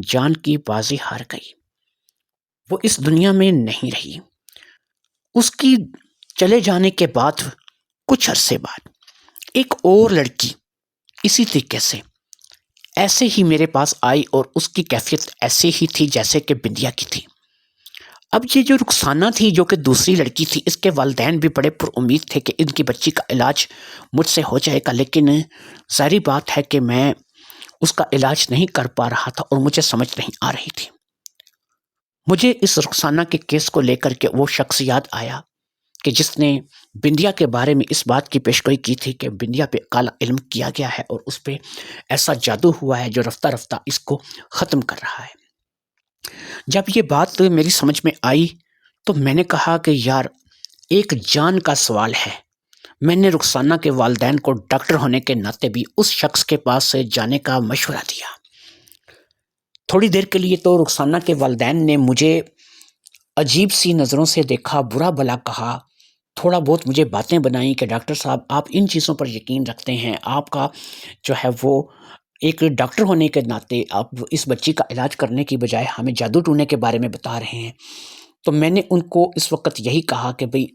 جان کی بازی ہار گئی، وہ اس دنیا میں نہیں رہی۔ اس کی چلے جانے کے بعد کچھ عرصے بعد ایک اور لڑکی اسی طریقے سے ایسے ہی میرے پاس آئی، اور اس کی کیفیت ایسے ہی تھی جیسے کہ بندیا کی تھی۔ اب یہ جو رخسانہ تھی جو کہ دوسری لڑکی تھی، اس کے والدین بھی بڑے پر امید تھے کہ ان کی بچی کا علاج مجھ سے ہو جائے گا، لیکن ظاہری بات ہے کہ میں اس کا علاج نہیں کر پا رہا تھا اور مجھے سمجھ نہیں آ رہی تھی۔ مجھے اس رخسانہ کے کیس کو لے کر کے وہ شخص یاد آیا کہ جس نے بندیا کے بارے میں اس بات کی پیشگوئی کی تھی کہ بندیا پہ کالا علم کیا گیا ہے اور اس پہ ایسا جادو ہوا ہے جو رفتہ رفتہ اس کو ختم کر رہا ہے۔ جب یہ بات میری سمجھ میں آئی تو میں نے کہا کہ یار ایک جان کا سوال ہے۔ میں نے رخسانہ کے والدین کو ڈاکٹر ہونے کے ناطے بھی اس شخص کے پاس سے جانے کا مشورہ دیا۔ تھوڑی دیر کے لیے تو رخسانہ کے والدین نے مجھے عجیب سی نظروں سے دیکھا، برا بھلا کہا، تھوڑا بہت مجھے باتیں بنائیں کہ ڈاکٹر صاحب آپ ان چیزوں پر یقین رکھتے ہیں، آپ کا جو ہے وہ ایک ڈاکٹر ہونے کے ناطے آپ اس بچی کا علاج کرنے کی بجائے ہمیں جادو ٹونے کے بارے میں بتا رہے ہیں۔ تو میں نے ان کو اس وقت یہی کہا کہ بھئی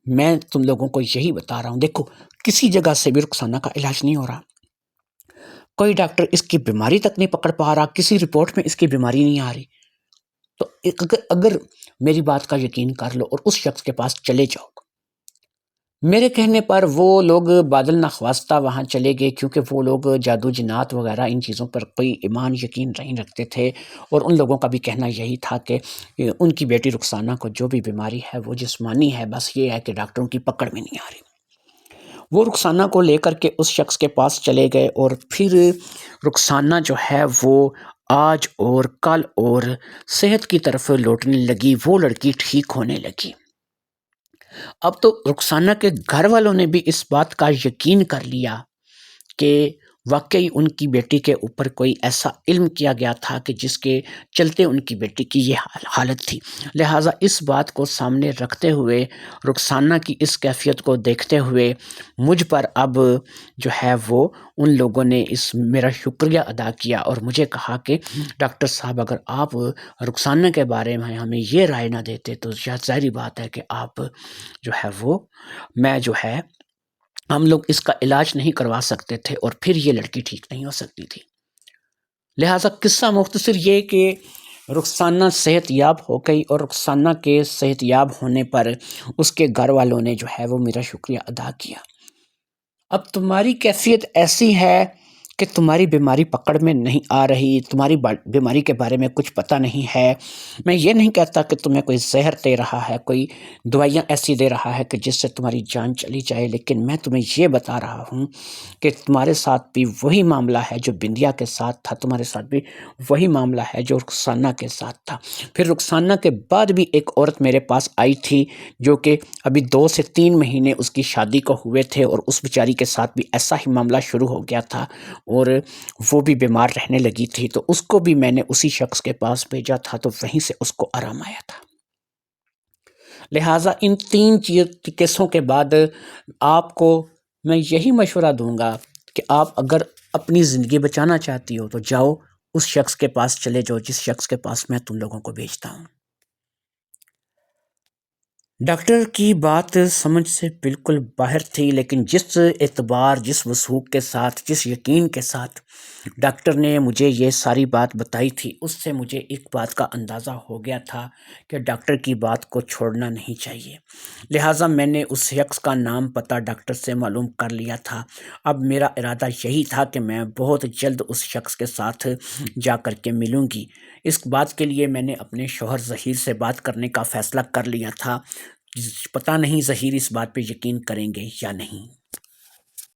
میں تم لوگوں کو یہی بتا رہا ہوں، دیکھو کسی جگہ سے بھی رخسانہ کا علاج نہیں ہو رہا، کوئی ڈاکٹر اس کی بیماری تک نہیں پکڑ پا رہا، کسی رپورٹ میں اس کی بیماری نہیں آ رہی۔ تو اگر میری بات کا یقین کر لو اور اس شخص کے پاس چلے جاؤ۔ میرے کہنے پر وہ لوگ بادل نخواستہ وہاں چلے گئے، کیونکہ وہ لوگ جادو جنات وغیرہ ان چیزوں پر کوئی ایمان یقین نہیں رکھتے تھے، اور ان لوگوں کا بھی کہنا یہی تھا کہ ان کی بیٹی رخسانہ کو جو بھی بیماری ہے وہ جسمانی ہے، بس یہ ہے کہ ڈاکٹروں کی پکڑ میں نہیں آ رہی۔ وہ رخسانہ کو لے کر کے اس شخص کے پاس چلے گئے، اور پھر رخسانہ جو ہے وہ آج اور کل اور صحت کی طرف لوٹنے لگی، وہ لڑکی ٹھیک ہونے لگی۔ اب تو رخسانہ کے گھر والوں نے بھی اس بات کا یقین کر لیا کہ واقعی ان کی بیٹی کے اوپر کوئی ایسا علم کیا گیا تھا کہ جس کے چلتے ان کی بیٹی کی یہ حالت تھی۔ لہٰذا اس بات کو سامنے رکھتے ہوئے، رخسانہ کی اس کیفیت کو دیکھتے ہوئے مجھ پر اب جو ہے وہ ان لوگوں نے میرا شکریہ ادا کیا اور مجھے کہا کہ ڈاکٹر صاحب اگر آپ رخسانہ کے بارے میں ہمیں یہ رائے نہ دیتے تو ظاہری بات ہے کہ آپ جو ہے وہ ہم لوگ اس کا علاج نہیں کروا سکتے تھے اور پھر یہ لڑکی ٹھیک نہیں ہو سکتی تھی۔ لہٰذا قصہ مختصر یہ کہ رخسانہ صحت یاب ہو گئی اور رخسانہ کے صحت یاب ہونے پر اس کے گھر والوں نے جو ہے وہ میرا شکریہ ادا کیا۔ اب تمہاری کیفیت ایسی ہے کہ تمہاری بیماری پکڑ میں نہیں آ رہی، تمہاری بیماری کے بارے میں کچھ پتہ نہیں ہے۔ میں یہ نہیں کہتا کہ تمہیں کوئی زہر دے رہا ہے، کوئی دوائیاں ایسی دے رہا ہے کہ جس سے تمہاری جان چلی جائے، لیکن میں تمہیں یہ بتا رہا ہوں کہ تمہارے ساتھ بھی وہی معاملہ ہے جو بندیا کے ساتھ تھا، تمہارے ساتھ بھی وہی معاملہ ہے جو رخسانہ کے ساتھ تھا۔ پھر رخسانہ کے بعد بھی ایک عورت میرے پاس آئی تھی جو کہ ابھی 2 سے 3 مہینے اس کی شادی کو ہوئے تھے اور اس بیچاری کے ساتھ بھی ایسا ہی معاملہ شروع ہو گیا تھا اور وہ بھی بیمار رہنے لگی تھی، تو اس کو بھی میں نے اسی شخص کے پاس بھیجا تھا تو وہیں سے اس کو آرام آیا تھا۔ لہٰذا ان 3 کیسوں کے بعد آپ کو میں یہی مشورہ دوں گا کہ آپ اگر اپنی زندگی بچانا چاہتی ہو تو جاؤ اس شخص کے پاس چلے جاؤ جس شخص کے پاس میں تم لوگوں کو بھیجتا ہوں۔ ڈاکٹر کی بات سمجھ سے بالکل باہر تھی، لیکن جس اعتبار، جس وثوق کے ساتھ، جس یقین کے ساتھ ڈاکٹر نے مجھے یہ ساری بات بتائی تھی، اس سے مجھے ایک بات کا اندازہ ہو گیا تھا کہ ڈاکٹر کی بات کو چھوڑنا نہیں چاہیے۔ لہٰذا میں نے اس شخص کا نام پتہ ڈاکٹر سے معلوم کر لیا تھا۔ اب میرا ارادہ یہی تھا کہ میں بہت جلد اس شخص کے ساتھ جا کر کے ملوں گی۔ اس بات کے لیے میں نے اپنے شوہر ظہیر سے بات کرنے کا فیصلہ کر لیا تھا۔ پتہ نہیں ظہیر اس بات پہ یقین کریں گے یا نہیں۔